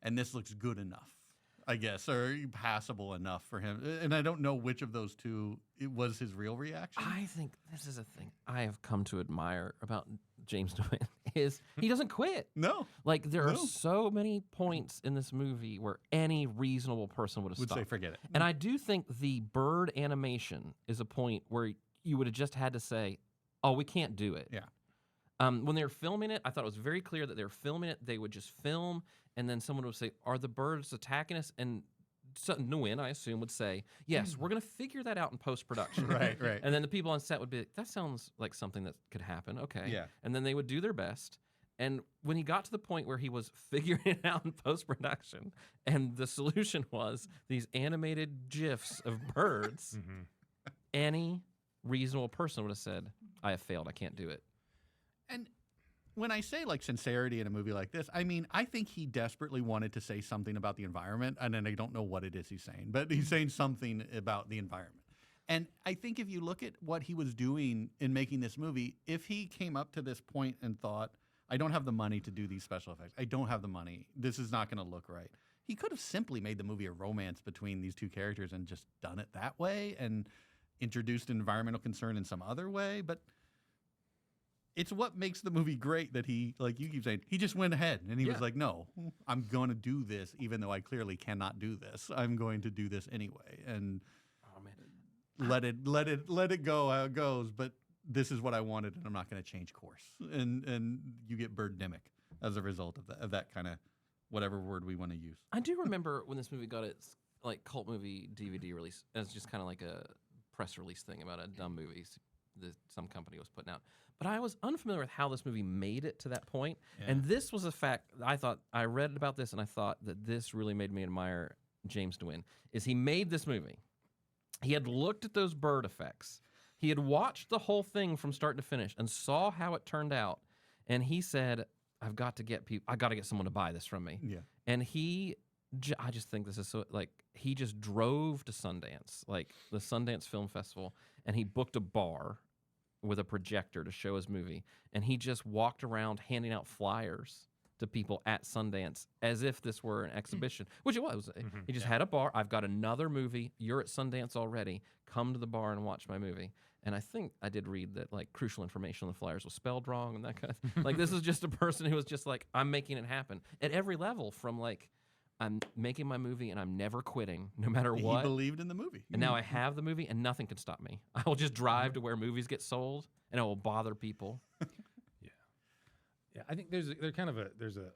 and this looks good enough, I guess, or passable enough for him? And I don't know which of those two it was his real reaction. I think this is a thing I have come to admire about James Nguyen is he doesn't quit. No. Like there are so many points in this movie where any reasonable person would have Would stopped. say, forget it. And I do think the bird animation is a point where you would have just had to say, oh, we can't do it. Yeah. When they were filming it, I thought it was very clear that they were filming it. They would just film, and then someone would say, are the birds attacking us? And Nguyen, I assume, would say, yes, we're going to figure that out in post-production. Right. And then the people on set would be like, that sounds like something that could happen. Okay. Yeah. And then they would do their best. And when he got to the point where he was figuring it out in post-production, and the solution was these animated GIFs of birds, any reasonable person would have said, I have failed. I can't do it. And when I say like sincerity in a movie like this, I mean, I think he desperately wanted to say something about the environment, and then I don't know what it is he's saying, but he's saying something about the environment. And I think if you look at what he was doing in making this movie, if he came up to this point and thought, I don't have the money to do these special effects, I don't have the money, this is not going to look right, he could have simply made the movie a romance between these two characters and just done it that way and introduced an environmental concern in some other way. But it's what makes the movie great that he, like you keep saying, he just went ahead and he was like, no, I'm going to do this even though I clearly cannot do this. I'm going to do this anyway. And let it go how it goes, but this is what I wanted and I'm not going to change course. And you get Birdemic as a result of that kind of whatever word we want to use. I do remember when this movie got its like cult movie DVD release as just kind of like a press release thing about a dumb movie that some company was putting out. But I was unfamiliar with how this movie made it to that point. Yeah. And this was a fact I read about this and I thought that this really made me admire James Nguyen, is he made this movie. He had looked at those bird effects. He had watched the whole thing from start to finish and saw how it turned out. And he said, I got to get someone to buy this from me. Yeah. And I just think this is so, like, he just drove to Sundance, like the Sundance Film Festival, and he booked a bar with a projector to show his movie. And he just walked around handing out flyers to people at Sundance as if this were an exhibition, which it was. He just had a bar. I've got another movie. You're at Sundance already. Come to the bar and watch my movie. And I think I did read that like crucial information on the flyers was spelled wrong and that kind of like this is just a person who was just like, I'm making it happen at every level, from like, I'm making my movie and I'm never quitting no matter what. He believed in the movie. And now I have the movie and nothing can stop me. I will just drive to where movies get sold and it will bother people. Yeah, I think I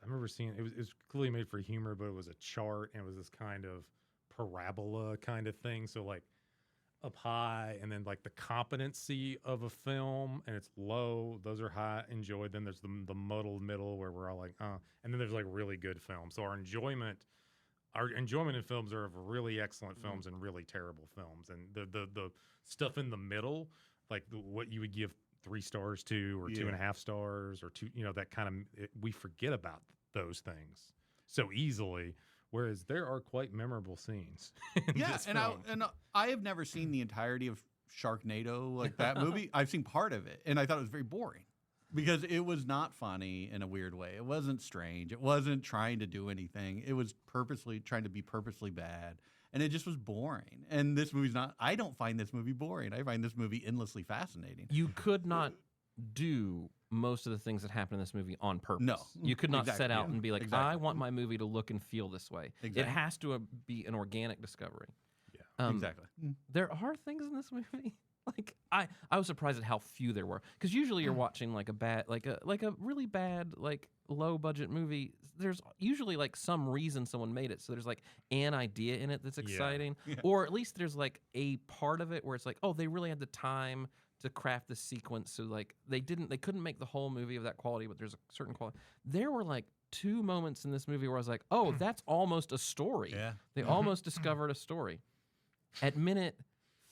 remember seeing it was clearly made for humor, but it was a chart and it was this kind of parabola kind of thing. So like up high, and then like the competency of a film, and it's low. Those are high, enjoyed. Then there's the muddled middle where we're all like, and then there's like really good films. So our enjoyment in films are of really excellent films and really terrible films, and the stuff in the middle, like what you would give 3 stars to, or 2.5 stars, or 2, that kind of, we forget about those things so easily. Whereas there are quite memorable scenes. I have never seen the entirety of Sharknado, like that movie. I've seen part of it, and I thought it was very boring because it was not funny in a weird way. It wasn't strange. It wasn't trying to do anything. It was purposely trying to be purposely bad, and it just was boring. And this movie's not. I don't find this movie boring. I find this movie endlessly fascinating. You could not do most of the things that happen in this movie on purpose. No. You could not set out and be like, I want my movie to look and feel this way. Exactly. It has to be an organic discovery. Yeah, exactly. There are things in this movie. Like I was surprised at how few there were, because usually you're watching like a really bad like low budget movie. There's usually like some reason someone made it, so there's like an idea in it that's exciting, or at least there's like a part of it where it's like, oh, they really had the time to craft the sequence, so like they couldn't make the whole movie of that quality, but there's a certain quality. There were like 2 moments in this movie where I was like, oh, that's almost a story. Yeah. They almost discovered a story. At minute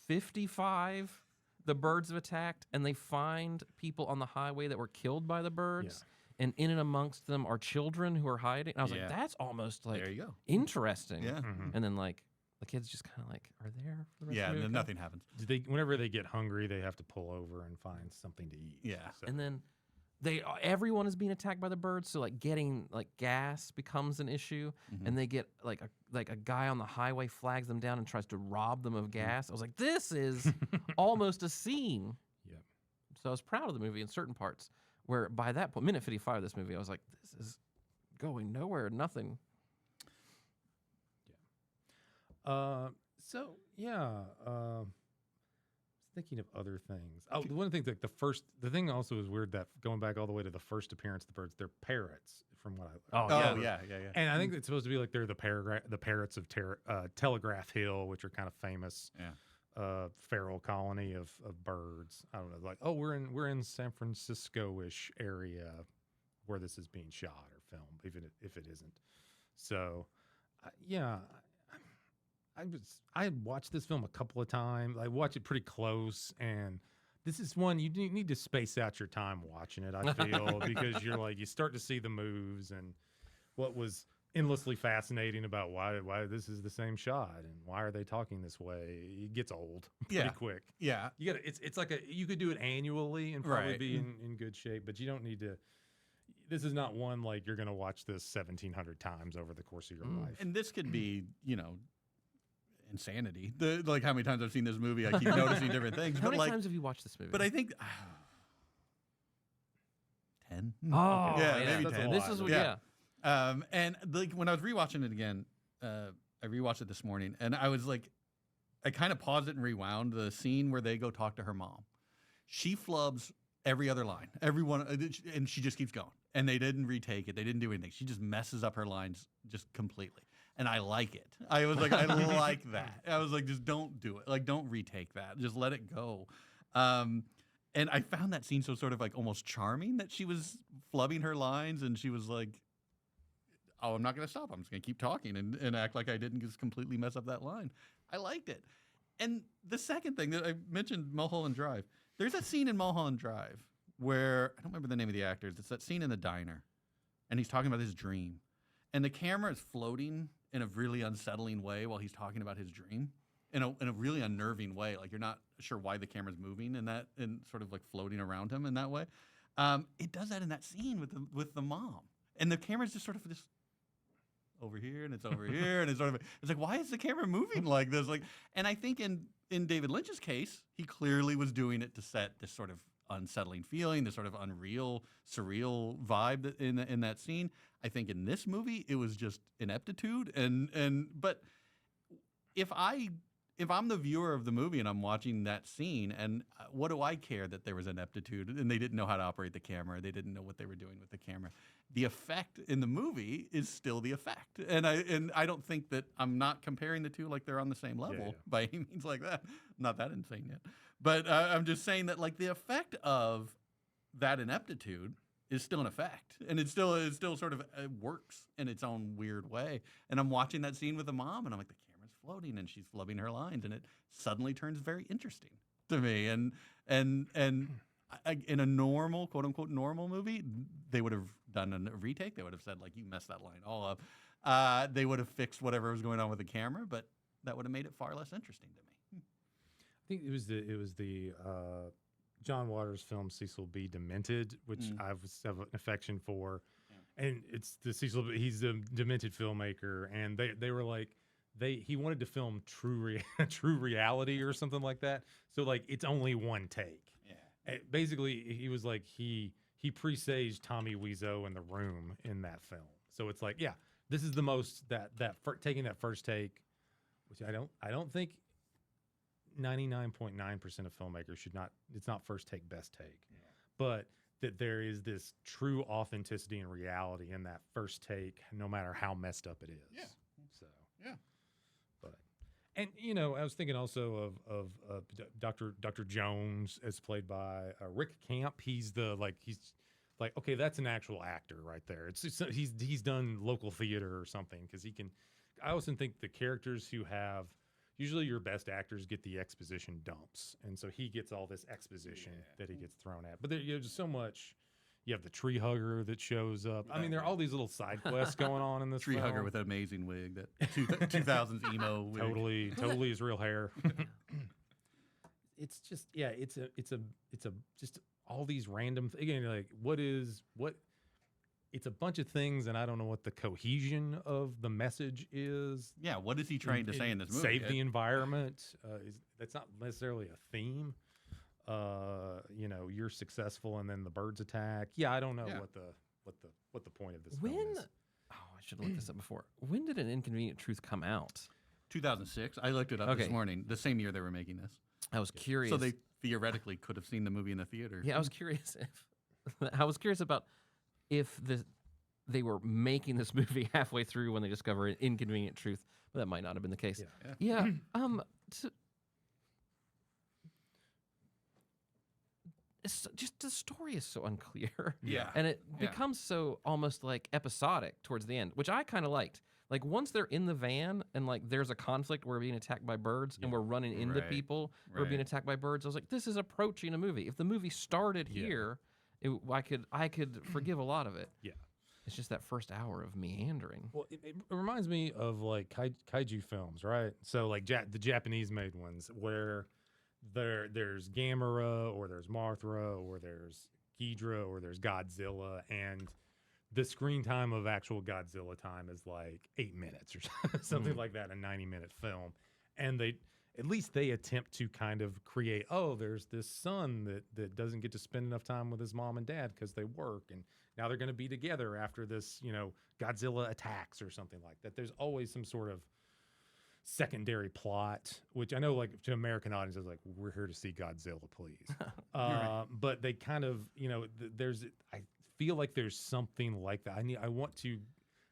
55, the birds have attacked, and they find people on the highway that were killed by the birds. And in and amongst them are children who are hiding. And I was like, that's almost like there you go. interesting. Yeah. And then like the kids just kind of like are there for the rest of the and movie? then nothing happens. Whenever they get hungry, they have to pull over and find something to eat. Yeah. So. And then everyone is being attacked by the birds, so like getting like gas becomes an issue, and they get like a guy on the highway flags them down and tries to rob them of gas. I was like, this is almost a scene. Yep. So I was proud of the movie in certain parts. Where by that point, minute 55 of this movie, I was like, this is going nowhere, nothing. Yeah. So yeah. Thinking of other things. Oh, the one thing, like the thing also is weird that going back all the way to the first appearance of the birds, they're parrots from what I. Oh yeah. And I think it's supposed to be like they're the parrots of Telegraph Hill, which are kind of famous. Yeah. Feral colony of birds. I don't know, like we're in San Francisco-ish area where this is being shot or filmed, even if it isn't. So, yeah. I had watched this film a couple of times. I watched it pretty close, and this is one you need to space out your time watching it, I feel, because you're like, you start to see the moves and what was endlessly fascinating about why this is the same shot and why are they talking this way. It gets old pretty quick. Yeah. You got it's like you could do it annually and probably Right. be in good shape, but you don't need to. This is not one like you're going to watch this 1,700 times over the course of your life. And this could be, insanity. Like how many times I've seen this movie, I keep noticing different things. How but many times have you watched this movie? But I think 10. Oh, yeah, yeah. maybe That's a 10. lot. This is what, Yeah. yeah. And like when I was rewatching it again, I rewatched it this morning, and I was like, I kind of paused it and rewound the scene where they go talk to her mom. She flubs every other line, everyone, and she just keeps going. And they didn't retake it. They didn't do anything. She just messes up her lines just completely. And I like it. I was like, I like that. I was like, just don't do it. Like, don't retake that. Just let it go. And I found that scene so sort of like almost charming that she was flubbing her lines and she was like, oh, I'm not going to stop. I'm just going to keep talking and act like I didn't just completely mess up that line. I liked it. And the second thing that I mentioned, Mulholland Drive. There's that scene in Mulholland Drive where, I don't remember the name of the actors. It's that scene in the diner. And he's talking about his dream. And the camera is floating in a really unsettling way while he's talking about his dream. In a really unnerving way. Like you're not sure why the camera's moving and sort of like floating around him in that way. It does that in that scene with the mom. And the camera's just sort of just over here and it's over here and it's like, why is the camera moving like this? Like, and I think in David Lynch's case, he clearly was doing it to set this sort of unsettling feeling, this sort of unreal, surreal vibe in that scene. I think in this movie, it was just ineptitude. But if I'm the viewer of the movie and I'm watching that scene, and what do I care that there was ineptitude and they didn't know how to operate the camera, they didn't know what they were doing with the camera. The effect in the movie is still the effect, and I don't think that I'm not comparing the two like they're on the same level by any means like that. I'm not that insane yet, but I'm just saying that like the effect of that ineptitude is still an effect, and it still sort of works in its own weird way. And I'm watching that scene with the mom, and I'm like, the camera's floating, and she's flubbing her lines, and it suddenly turns very interesting to me. And in a normal, quote unquote, normal movie, they would have done a retake. They would have said like, you messed that line all up. They would have fixed whatever was going on with the camera, but that would have made it far less interesting to me. I think it was the John Waters film Cecil B. Demented, which I have an affection for, and it's the Cecil. He's a demented filmmaker, and they were like he wanted to film true reality or something like that. So like it's only one take. Yeah. Basically, he was like he presaged Tommy Wiseau in The Room in that film. So it's like, yeah, this is the most taking that first take, which I don't think 99.9% of filmmakers should not. It's not first take, best take, but that there is this true authenticity and reality in that first take, no matter how messed up it is. Yeah. So yeah. But and I was thinking also of Dr. Jones as played by Rick Camp. He's okay, that's an actual actor right there. He's done local theater or something because he can. I also think the characters who have. Usually your best actors get the exposition dumps, and so he gets all this exposition that he gets thrown at. But there's so much. You have the tree hugger that shows up. I mean, there are all these little side quests going on in this tree film. hugger with an amazing wig, that 2000s emo wig. Totally his real hair. It's just it's just all these random again, like what it's a bunch of things, and I don't know what the cohesion of the message is. Yeah, what is he trying to say in this movie? Save the environment. That's not necessarily a theme. You're successful, and then the birds attack. Yeah, I don't know what the point of this film is. Oh, I should have looked this up before. When did An Inconvenient Truth come out? 2006. I looked it up this morning, the same year they were making this. I was curious. So they theoretically could have seen the movie in the theater. Yeah, I was curious about if they were making this movie halfway through when they discover An Inconvenient Truth, but that might not have been the case. Yeah. It's just the story is so unclear. Yeah. And it becomes so almost like episodic towards the end, which I kind of liked. Like once they're in the van and like there's a conflict where we're being attacked by birds and we're running into people who are being attacked by birds, I was like, this is approaching a movie. If the movie started here, I could forgive a lot of it. Yeah. It's just that first hour of meandering. Well, it reminds me of like kaiju films, right? So like the Japanese made ones where there's Gamera or there's Mothra or there's Ghidorah or there's Godzilla, and the screen time of actual Godzilla time is like 8 minutes or something like that, a 90-minute film. And at least they attempt to kind of create, there's this son that doesn't get to spend enough time with his mom and dad because they work, and now they're going to be together after this, Godzilla attacks or something like that. There's always some sort of secondary plot, which I know, like, to American audiences, like, we're here to see Godzilla, please. But they kind of, I feel like there's something like that.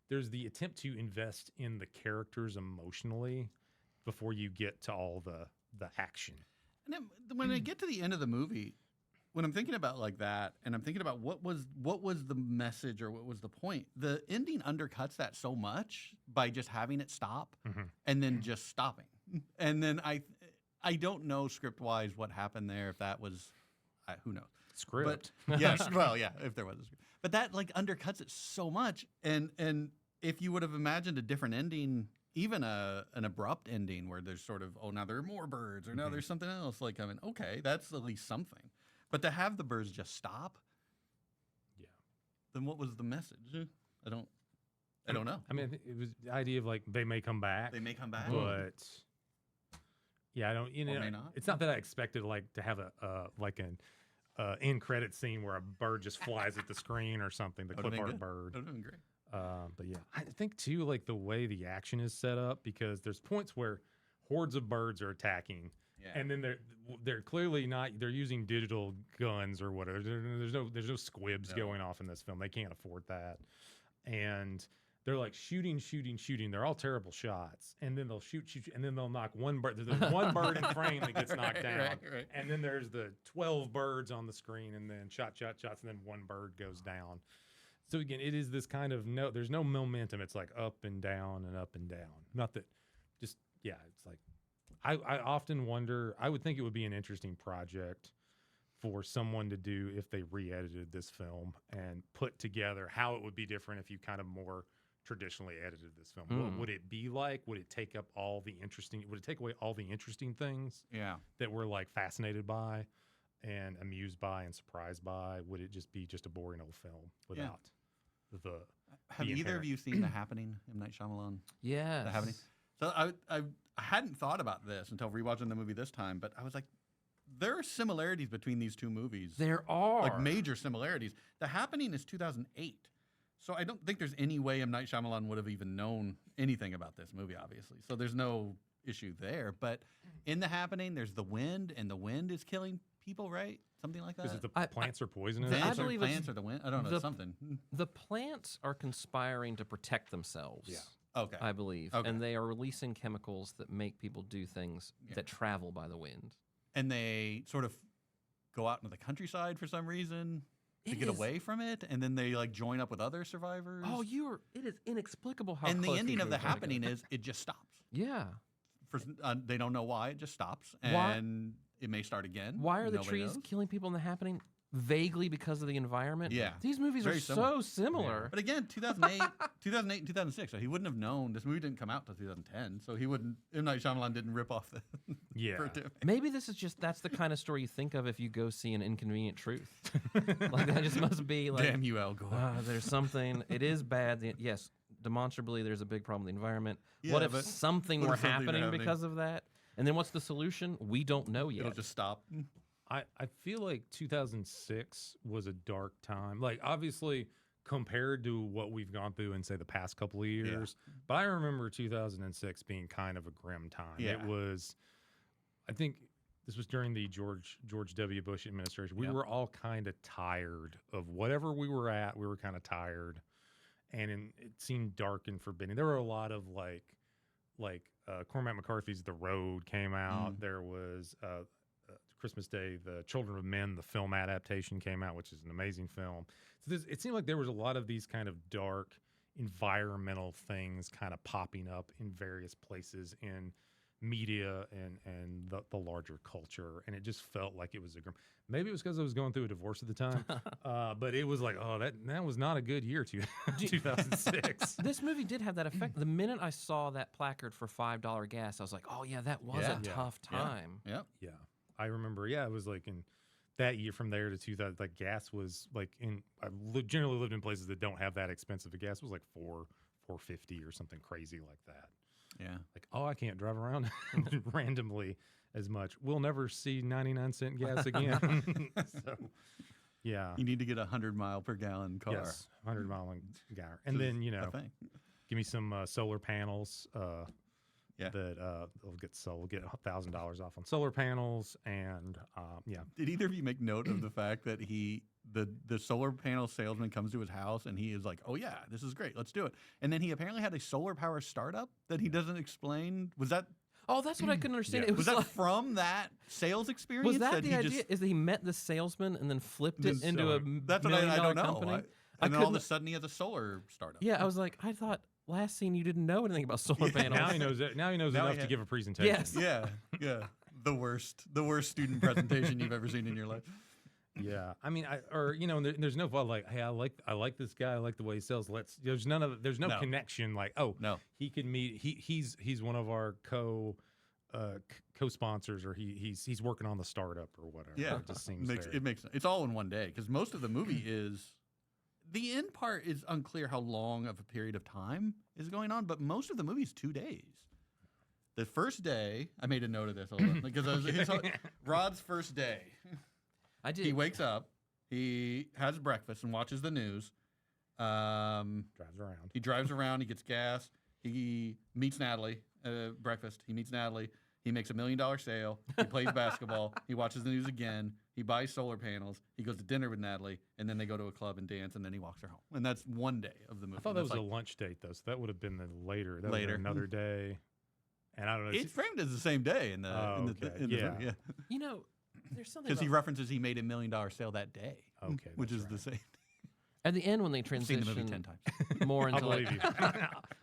There's the attempt to invest in the characters emotionally before you get to all the action. And then, when I get to the end of the movie, when I'm thinking about like that, and I'm thinking about what was the message or what was the point, the ending undercuts that so much by just having it stop and then just stopping. And then I don't know script wise what happened there, if that was who knows. Script. But, yes, well, yeah, if there was a script. But that like undercuts it so much. And if you would have imagined a different ending, even an abrupt ending where there's sort of, now there are more birds, or now there's something else, like, I mean, okay, that's at least something. But to have the birds just stop, then what was the message? I don't know. I mean, it was the idea of like they may come back. They may come back, but I don't. Or may not. It's not that I expected like to have an end credit scene where a bird just flies at the screen or something. The clip art bird. That would have been great. But yeah, I think too, like the way the action is set up, because there's points where hordes of birds are attacking. Yeah. And then they're clearly not. They're using digital guns or whatever. There's no squibs going off in this film. They can't afford that. And they're like shooting. They're all terrible shots. And then they'll shoot, and then they'll knock one bird. There's one bird in frame that gets knocked down. Right. And then there's the 12 birds on the screen, and then shots, and then one bird goes down. So again, it is this kind of there's no momentum. It's like up and down and up and down. Not that, just it's like. I often wonder, I would think it would be an interesting project for someone to do if they re-edited this film and put together how it would be different if you kind of more traditionally edited this film. What would it be like? Would it take up would it take away all the interesting things that we're like fascinated by and amused by and surprised by? Would it just be a boring old film without the Have either of you seen The Happening, M. Night Shyamalan? Yes. The Happening. So I hadn't thought about this until rewatching the movie this time, but I was like, there are similarities between these two movies. There are. Like major similarities. The Happening is 2008. So I don't think there's any way M. Night Shyamalan would have even known anything about this movie, obviously. So there's no issue there. But in The Happening, there's the wind, and the wind is killing people, right? Something like that. Is it the plants are poisonous? I believe plants or the wind. I don't know. Something. The plants are conspiring to protect themselves. Yeah. Okay. I believe. Okay. And they are releasing chemicals that make people do things that travel by the wind. And they sort of go out into the countryside for some reason to get away from it, and then they like join up with other survivors. Oh, it is inexplicable how. And close the ending these of The movies are Happening together. is it just stops. Yeah. They don't know why it just stops, and it may start again. Why are the Nobody trees knows. killing people in The Happening? vaguely because of the environment. Yeah. These movies Very are similar. so similar. But again, 2008 and 2006, so he wouldn't have known. This movie didn't come out till 2010, so he wouldn't. M. Night Shyamalan didn't rip off the Yeah. Birdemic. Maybe this is just that's the kind of story you think of if you go see An Inconvenient Truth. Like that just must be like, Damn you, Al Gore. there's something. It is bad. Yes, demonstrably, there's a big problem with the environment. Yeah, What if but something what were if something were happening happening? because of that? And then what's the solution? We don't know yet. It'll just stop. I feel like 2006 was a dark time. Like, obviously, compared to what we've gone through in, say, the past couple of years. But I remember 2006 being kind of a grim time. Yeah. It was, I think this was during the George W. Bush administration. We Yep. were all kind of tired of whatever we were at. We were kind of tired. And it seemed dark and forbidding. There were a lot of, like Cormac McCarthy's The Road came out. There was Christmas Day, The Children of Men, the film adaptation came out, which is an amazing film. So it seemed like there was a lot of these kind of dark environmental things kind of popping up in various places in media and the larger culture. And it just felt like it was maybe it was because I was going through a divorce at the time. But it was like, oh, that was not a good year, 2006. This movie did have that effect. The minute I saw that placard for $5 gas, I was like, oh yeah, that was Yeah. a tough time. Yep. Yeah, I remember. Yeah, it was like in that year from there to 2000. Like gas was like generally lived in places that don't have that expensive. Gas was like $4.50 or something crazy like that. Yeah. Like, oh, I can't drive around randomly as much. We'll never see 99-cent gas again. So, yeah. You need to get a 100-mile-per-gallon car. Yes, 100 mile an hour, and then I think. give me some solar panels. Yeah. That will get $1,000 off on solar panels, and yeah. Did either of you make note of the fact that the solar panel salesman comes to his house and he is like, "Oh yeah, this is great, let's do it." And then he apparently had a solar power startup that he doesn't explain. Was that Oh, that's what I couldn't understand. Yeah. It was was that like, from that sales experience? was that the he idea? just- Is that he met the salesman and then flipped it The into seller. a That's what I million-dollar don't know. company? And then all of a couldn't- sudden he has a solar startup. Yeah, I was like, I thought last scene you didn't know anything about solar Yeah. panels. Now he knows it. Now he knows Now enough he to ha- give a presentation. Yes. Yeah. The worst student presentation you've ever seen in your life. Yeah, I mean, there's no fault. Like, hey, I like this guy. I like the way he sells. There's no No. connection. Like, oh, No. he can meet. He's one of our co-sponsors, or he's working on the startup or whatever. Yeah, it just seems makes very- it makes it's all in one day because most of the movie is the end part is unclear how long of a period of time is going on, but most of the movie is 2 days. The first day, I made a note of this hold on, because Rod's first day. I did. He wakes up, he has breakfast and watches the news. drives around. He drives around, he gets gas, he meets Natalie, breakfast, he meets Natalie, he makes $1 million sale, he plays basketball, he watches the news again, he buys solar panels, he goes to dinner with Natalie, and then they go to a club and dance, and then he walks her home. And that's one day of the movie. I thought that was That's a lunch date though, so that would have been the later. That Later. would've been another day. And I don't know. It's framed as the same day in the, in the, okay. in the Yeah. movie, yeah. You know, there's something Because he about- references he made $1 million sale that day. Okay, Which that's is the same. at the end when they I've seen transition the movie 10 times. more I'll into like believe you.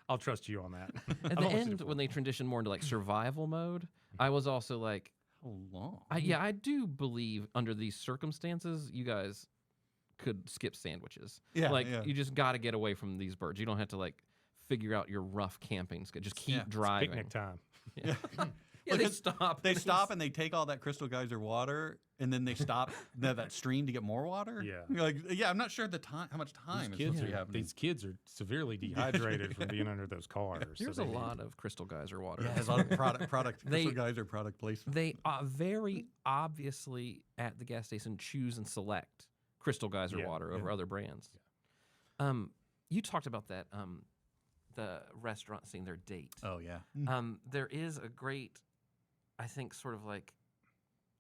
I'll trust you on that. at I've the only seen it end four when they transition more into like survival mode, I was also like, How long? I do believe under these circumstances, you guys could skip sandwiches. Yeah, like yeah. you just got to get away from these birds. You don't have to like figure out your rough camping schedule. Just keep Yeah, it's driving. Picnic time. Yeah, yeah they Because stop. They stop and they take all that Crystal Geyser water, and then they stop that stream to get more water. Yeah. You're like, yeah, I'm not sure how much time is supposed to be happening. These kids are severely dehydrated from being under those cars. so There's they a need- lot of Crystal Geyser water. Yeah, it has a lot of product They- Crystal Geyser product placement. They very obviously at the gas station choose and select Crystal Geyser Yeah, water over yeah. other brands. You talked about that the restaurant scene, their date. Oh yeah. There is a great, I think, sort of like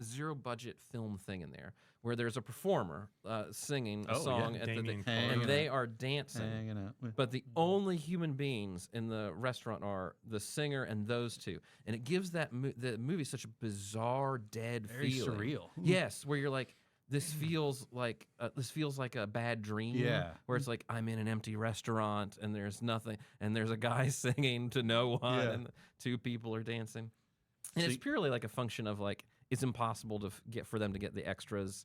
zero budget film thing in there where there's a performer singing a Oh, yeah. song at the Damien Hanging and out. they are dancing. Hanging out. with- But the only human beings in the restaurant are the singer and those two, and it gives that the movie such a bizarre, dead Very feeling. surreal. Yes, where you're like, this feels like a bad dream. Yeah. where it's like I'm in an empty restaurant and there's nothing, and there's a guy singing to no one, Yeah. and two people are dancing, and See- it's purely like a function of like it's impossible to get for them to get the extras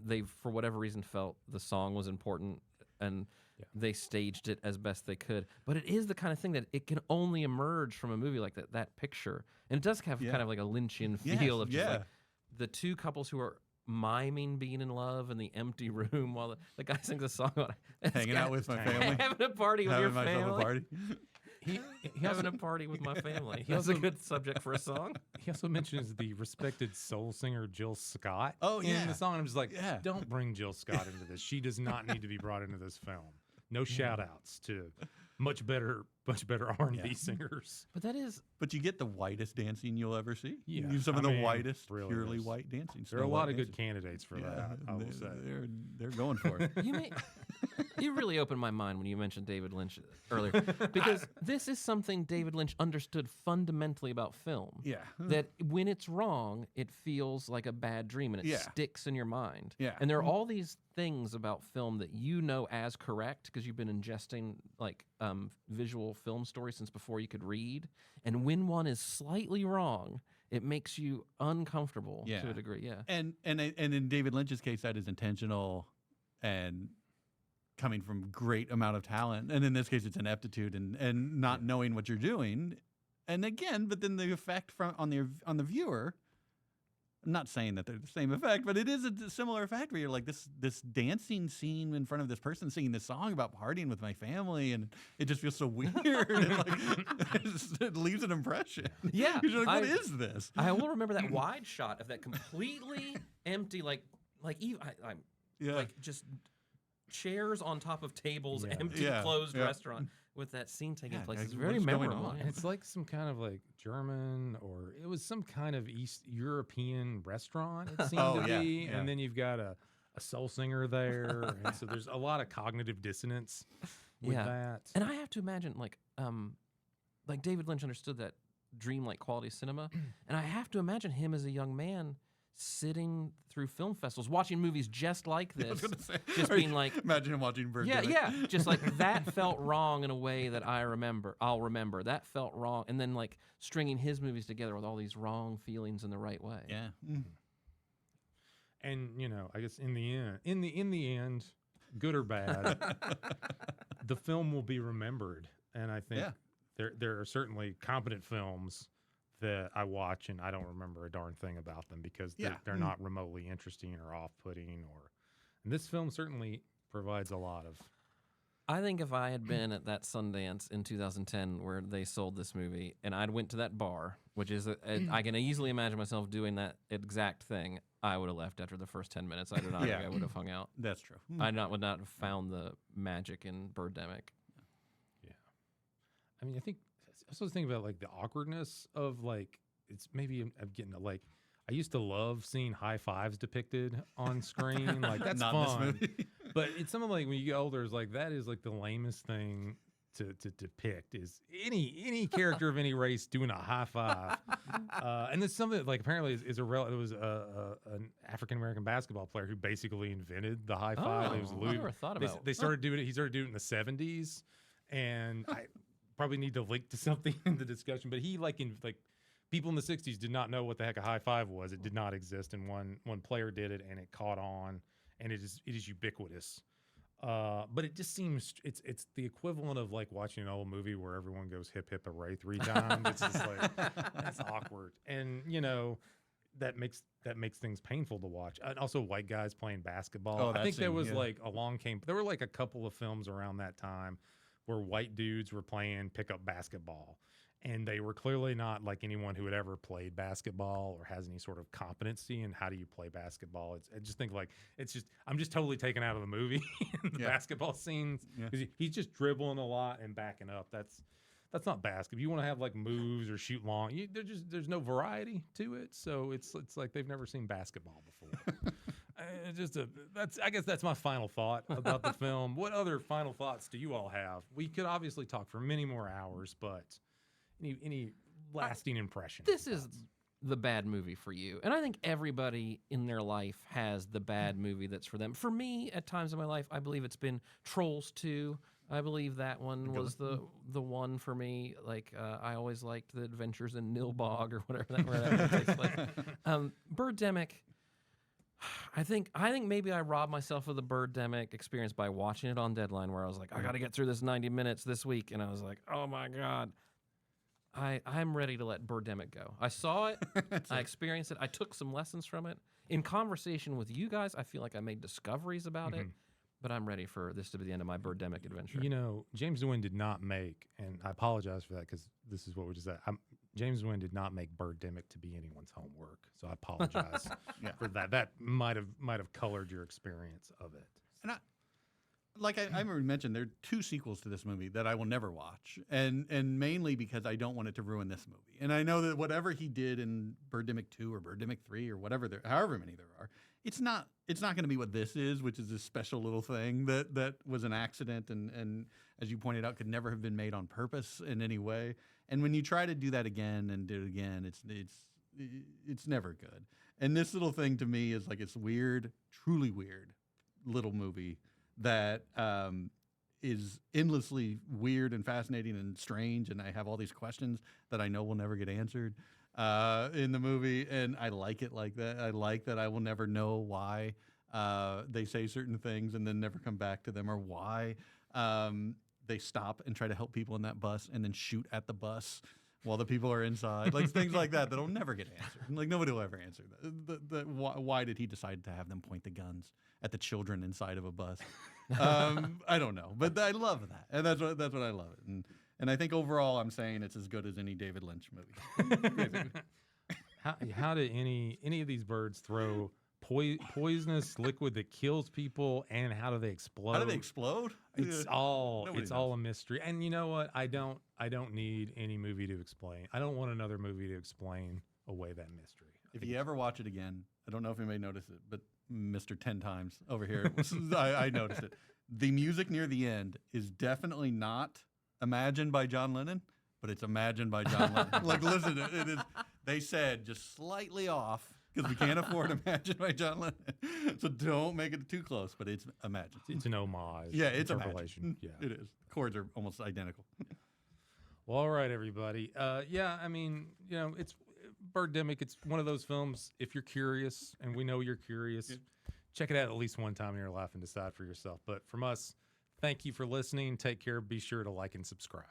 They, for whatever reason, felt the song was important, and they staged it as best they could. But it is the kind of thing that it can only emerge from a movie like that picture. And it does have kind of like a Lynchian feel of just like the two couples who are miming being in love in the empty room while the guy sings a song about hanging out with my family, having a party with your family. Having a party. He having a party with my family. That's a good subject for a song. He also mentions the respected soul singer Jill Scott in the song. I'm just like, don't bring Jill Scott into this. She does not need to be brought into this film. No shout outs to much better R&B singers. But you get the whitest dancing you'll ever see. Yeah, some of the whitest, really purely white dancing. There are a lot of good candidates for that. I will say they're going for it. You really opened my mind when you mentioned David Lynch earlier, because this is something David Lynch understood fundamentally about film. Yeah, that when it's wrong, it feels like a bad dream and it sticks in your mind. Yeah, and there are all these things about film that you know as correct because you've been ingesting like visual film stories since before you could read. And when one is slightly wrong, it makes you uncomfortable to a degree. Yeah, and in David Lynch's case, that is intentional and coming from great amount of talent. And in this case, it's ineptitude and not knowing what you're doing. And again, but then the effect on the viewer. I'm not saying that they're the same effect, but it is a similar effect where you're like this dancing scene in front of this person singing this song about partying with my family, and it just feels so weird. It leaves an impression. Yeah, you're like, what is this? I will remember that wide shot of that completely empty, like just chairs on top of tables, empty, closed restaurant. With that scene taking place, it's very memorable. And it's like some kind of like German, or it was some kind of East European restaurant. It seemed to be, and then you've got a soul singer there, and so there's a lot of cognitive dissonance with that. And I have to imagine, like David Lynch understood that dreamlike quality cinema, and I have to imagine him as a young man sitting through film festivals, watching movies just like this, just being like, imagine him watching Birdemic. Yeah, just like that felt wrong in a way that I'll remember. That felt wrong, and then like stringing his movies together with all these wrong feelings in the right way. Yeah, and I guess in the end, good or bad, the film will be remembered, and I think there are certainly competent films that I watch and I don't remember a darn thing about them because they're not remotely interesting or off-putting. And this film certainly provides a lot of. I think if I had been at that Sundance in 2010 where they sold this movie and I'd went to that bar, which is I can easily imagine myself doing that exact thing, I would have left after the first 10 minutes. I do not think I would have hung out. That's true. I would not have found the magic in Birdemic. Yeah. I mean, I think I was thinking about like the awkwardness of like, it's maybe I'm getting to like, I used to love seeing high fives depicted on screen. Like that's not fun. This movie. But it's something like when you get older, it's like that is like the lamest thing to depict is any character of any race doing a high five. And it's something that like apparently is it was an African American basketball player who basically invented the high five. Oh, it was I never thought about it. They started doing it. He started doing it in the 70s, and I probably need to link to something in the discussion. But he people in the 60s did not know what the heck a high five was. It did not exist, and one player did it, and it caught on, and it is ubiquitous. But it just seems it's the equivalent of like watching an old movie where everyone goes hip hip hooray 3 times. It's just like that's awkward, and that makes things painful to watch. And also white guys playing basketball. Oh, I think there was there were like a couple of films around that time where white dudes were playing pickup basketball. And they were clearly not like anyone who had ever played basketball or has any sort of competency in how do you play basketball. I just think like I'm just totally taken out of the movie in the basketball scenes because he's just dribbling a lot and backing up. That's not basketball. You want to have like moves or shoot long. There's no variety to it. So it's like they've never seen basketball before. I guess that's my final thought about the film. What other final thoughts do you all have? We could obviously talk for many more hours, but any lasting impression? This is the bad movie for you. And I think everybody in their life has the bad movie that's for them. For me, at times in my life, I believe it's been Trolls 2. I believe that one was the one for me. Like I always liked the Adventures in Nilbog or where that takes place. Birdemic, I think maybe I robbed myself of the Birdemic experience by watching it on deadline, where I was like, I got to get through this 90 minutes this week, and I was like, oh my god, I'm ready to let Birdemic go. I saw it, I experienced it, I took some lessons from it. In conversation with you guys, I feel like I made discoveries about it, but I'm ready for this to be the end of my Birdemic adventure. You know, James Nguyen did not make, and I apologize for that because this is what we just said. James Nguyen did not make Birdemic to be anyone's homework, so I apologize for that. That might have colored your experience of it. And I already mentioned, there are 2 sequels to this movie that I will never watch, and mainly because I don't want it to ruin this movie. And I know that whatever he did in Birdemic 2 or Birdemic 3 or whatever, however many there are, it's not going to be what this is, which is this special little thing that was an accident and as you pointed out, could never have been made on purpose in any way. And when you try to do that again and do it again, it's never good. And this little thing to me is like it's weird, truly weird little movie that is endlessly weird and fascinating and strange, and I have all these questions that I know will never get answered in the movie, and I like it like that. I like that I will never know why they say certain things and then never come back to them, or why they stop and try to help people in that bus and then shoot at the bus while the people are inside. Like things like that that'll never get answered. Like nobody will ever answer that. Why did he decide to have them point the guns at the children inside of a bus? I don't know, but I love that, and that's what I love it. And I think overall, I'm saying it's as good as any David Lynch movie. How do any of these birds throw poisonous liquid that kills people, and how do they explode? How do they explode? It's all Nobody knows. a mystery. And you know what? I don't need any movie to explain. I don't want another movie to explain away that mystery. If you ever watch it again, I don't know if you may notice it, but Mr. 10 times over here, I noticed it. The music near the end is definitely not imagined by John Lennon, but it's imagined by John Lennon. Like, listen, it is. They said just slightly off because we can't afford imagined by John Lennon. So don't make it too close, but it's imagined. It's an homage. Yeah, it's interpolation. imagined. Yeah, it is. Chords are almost identical. Well, all right, everybody. Yeah, I mean, you know, it's Birdemic. It's one of those films. If you're curious, and we know you're curious, check it out at least one time in your life and decide for yourself. But from us, thank you for listening. Take care. Be sure to like and subscribe.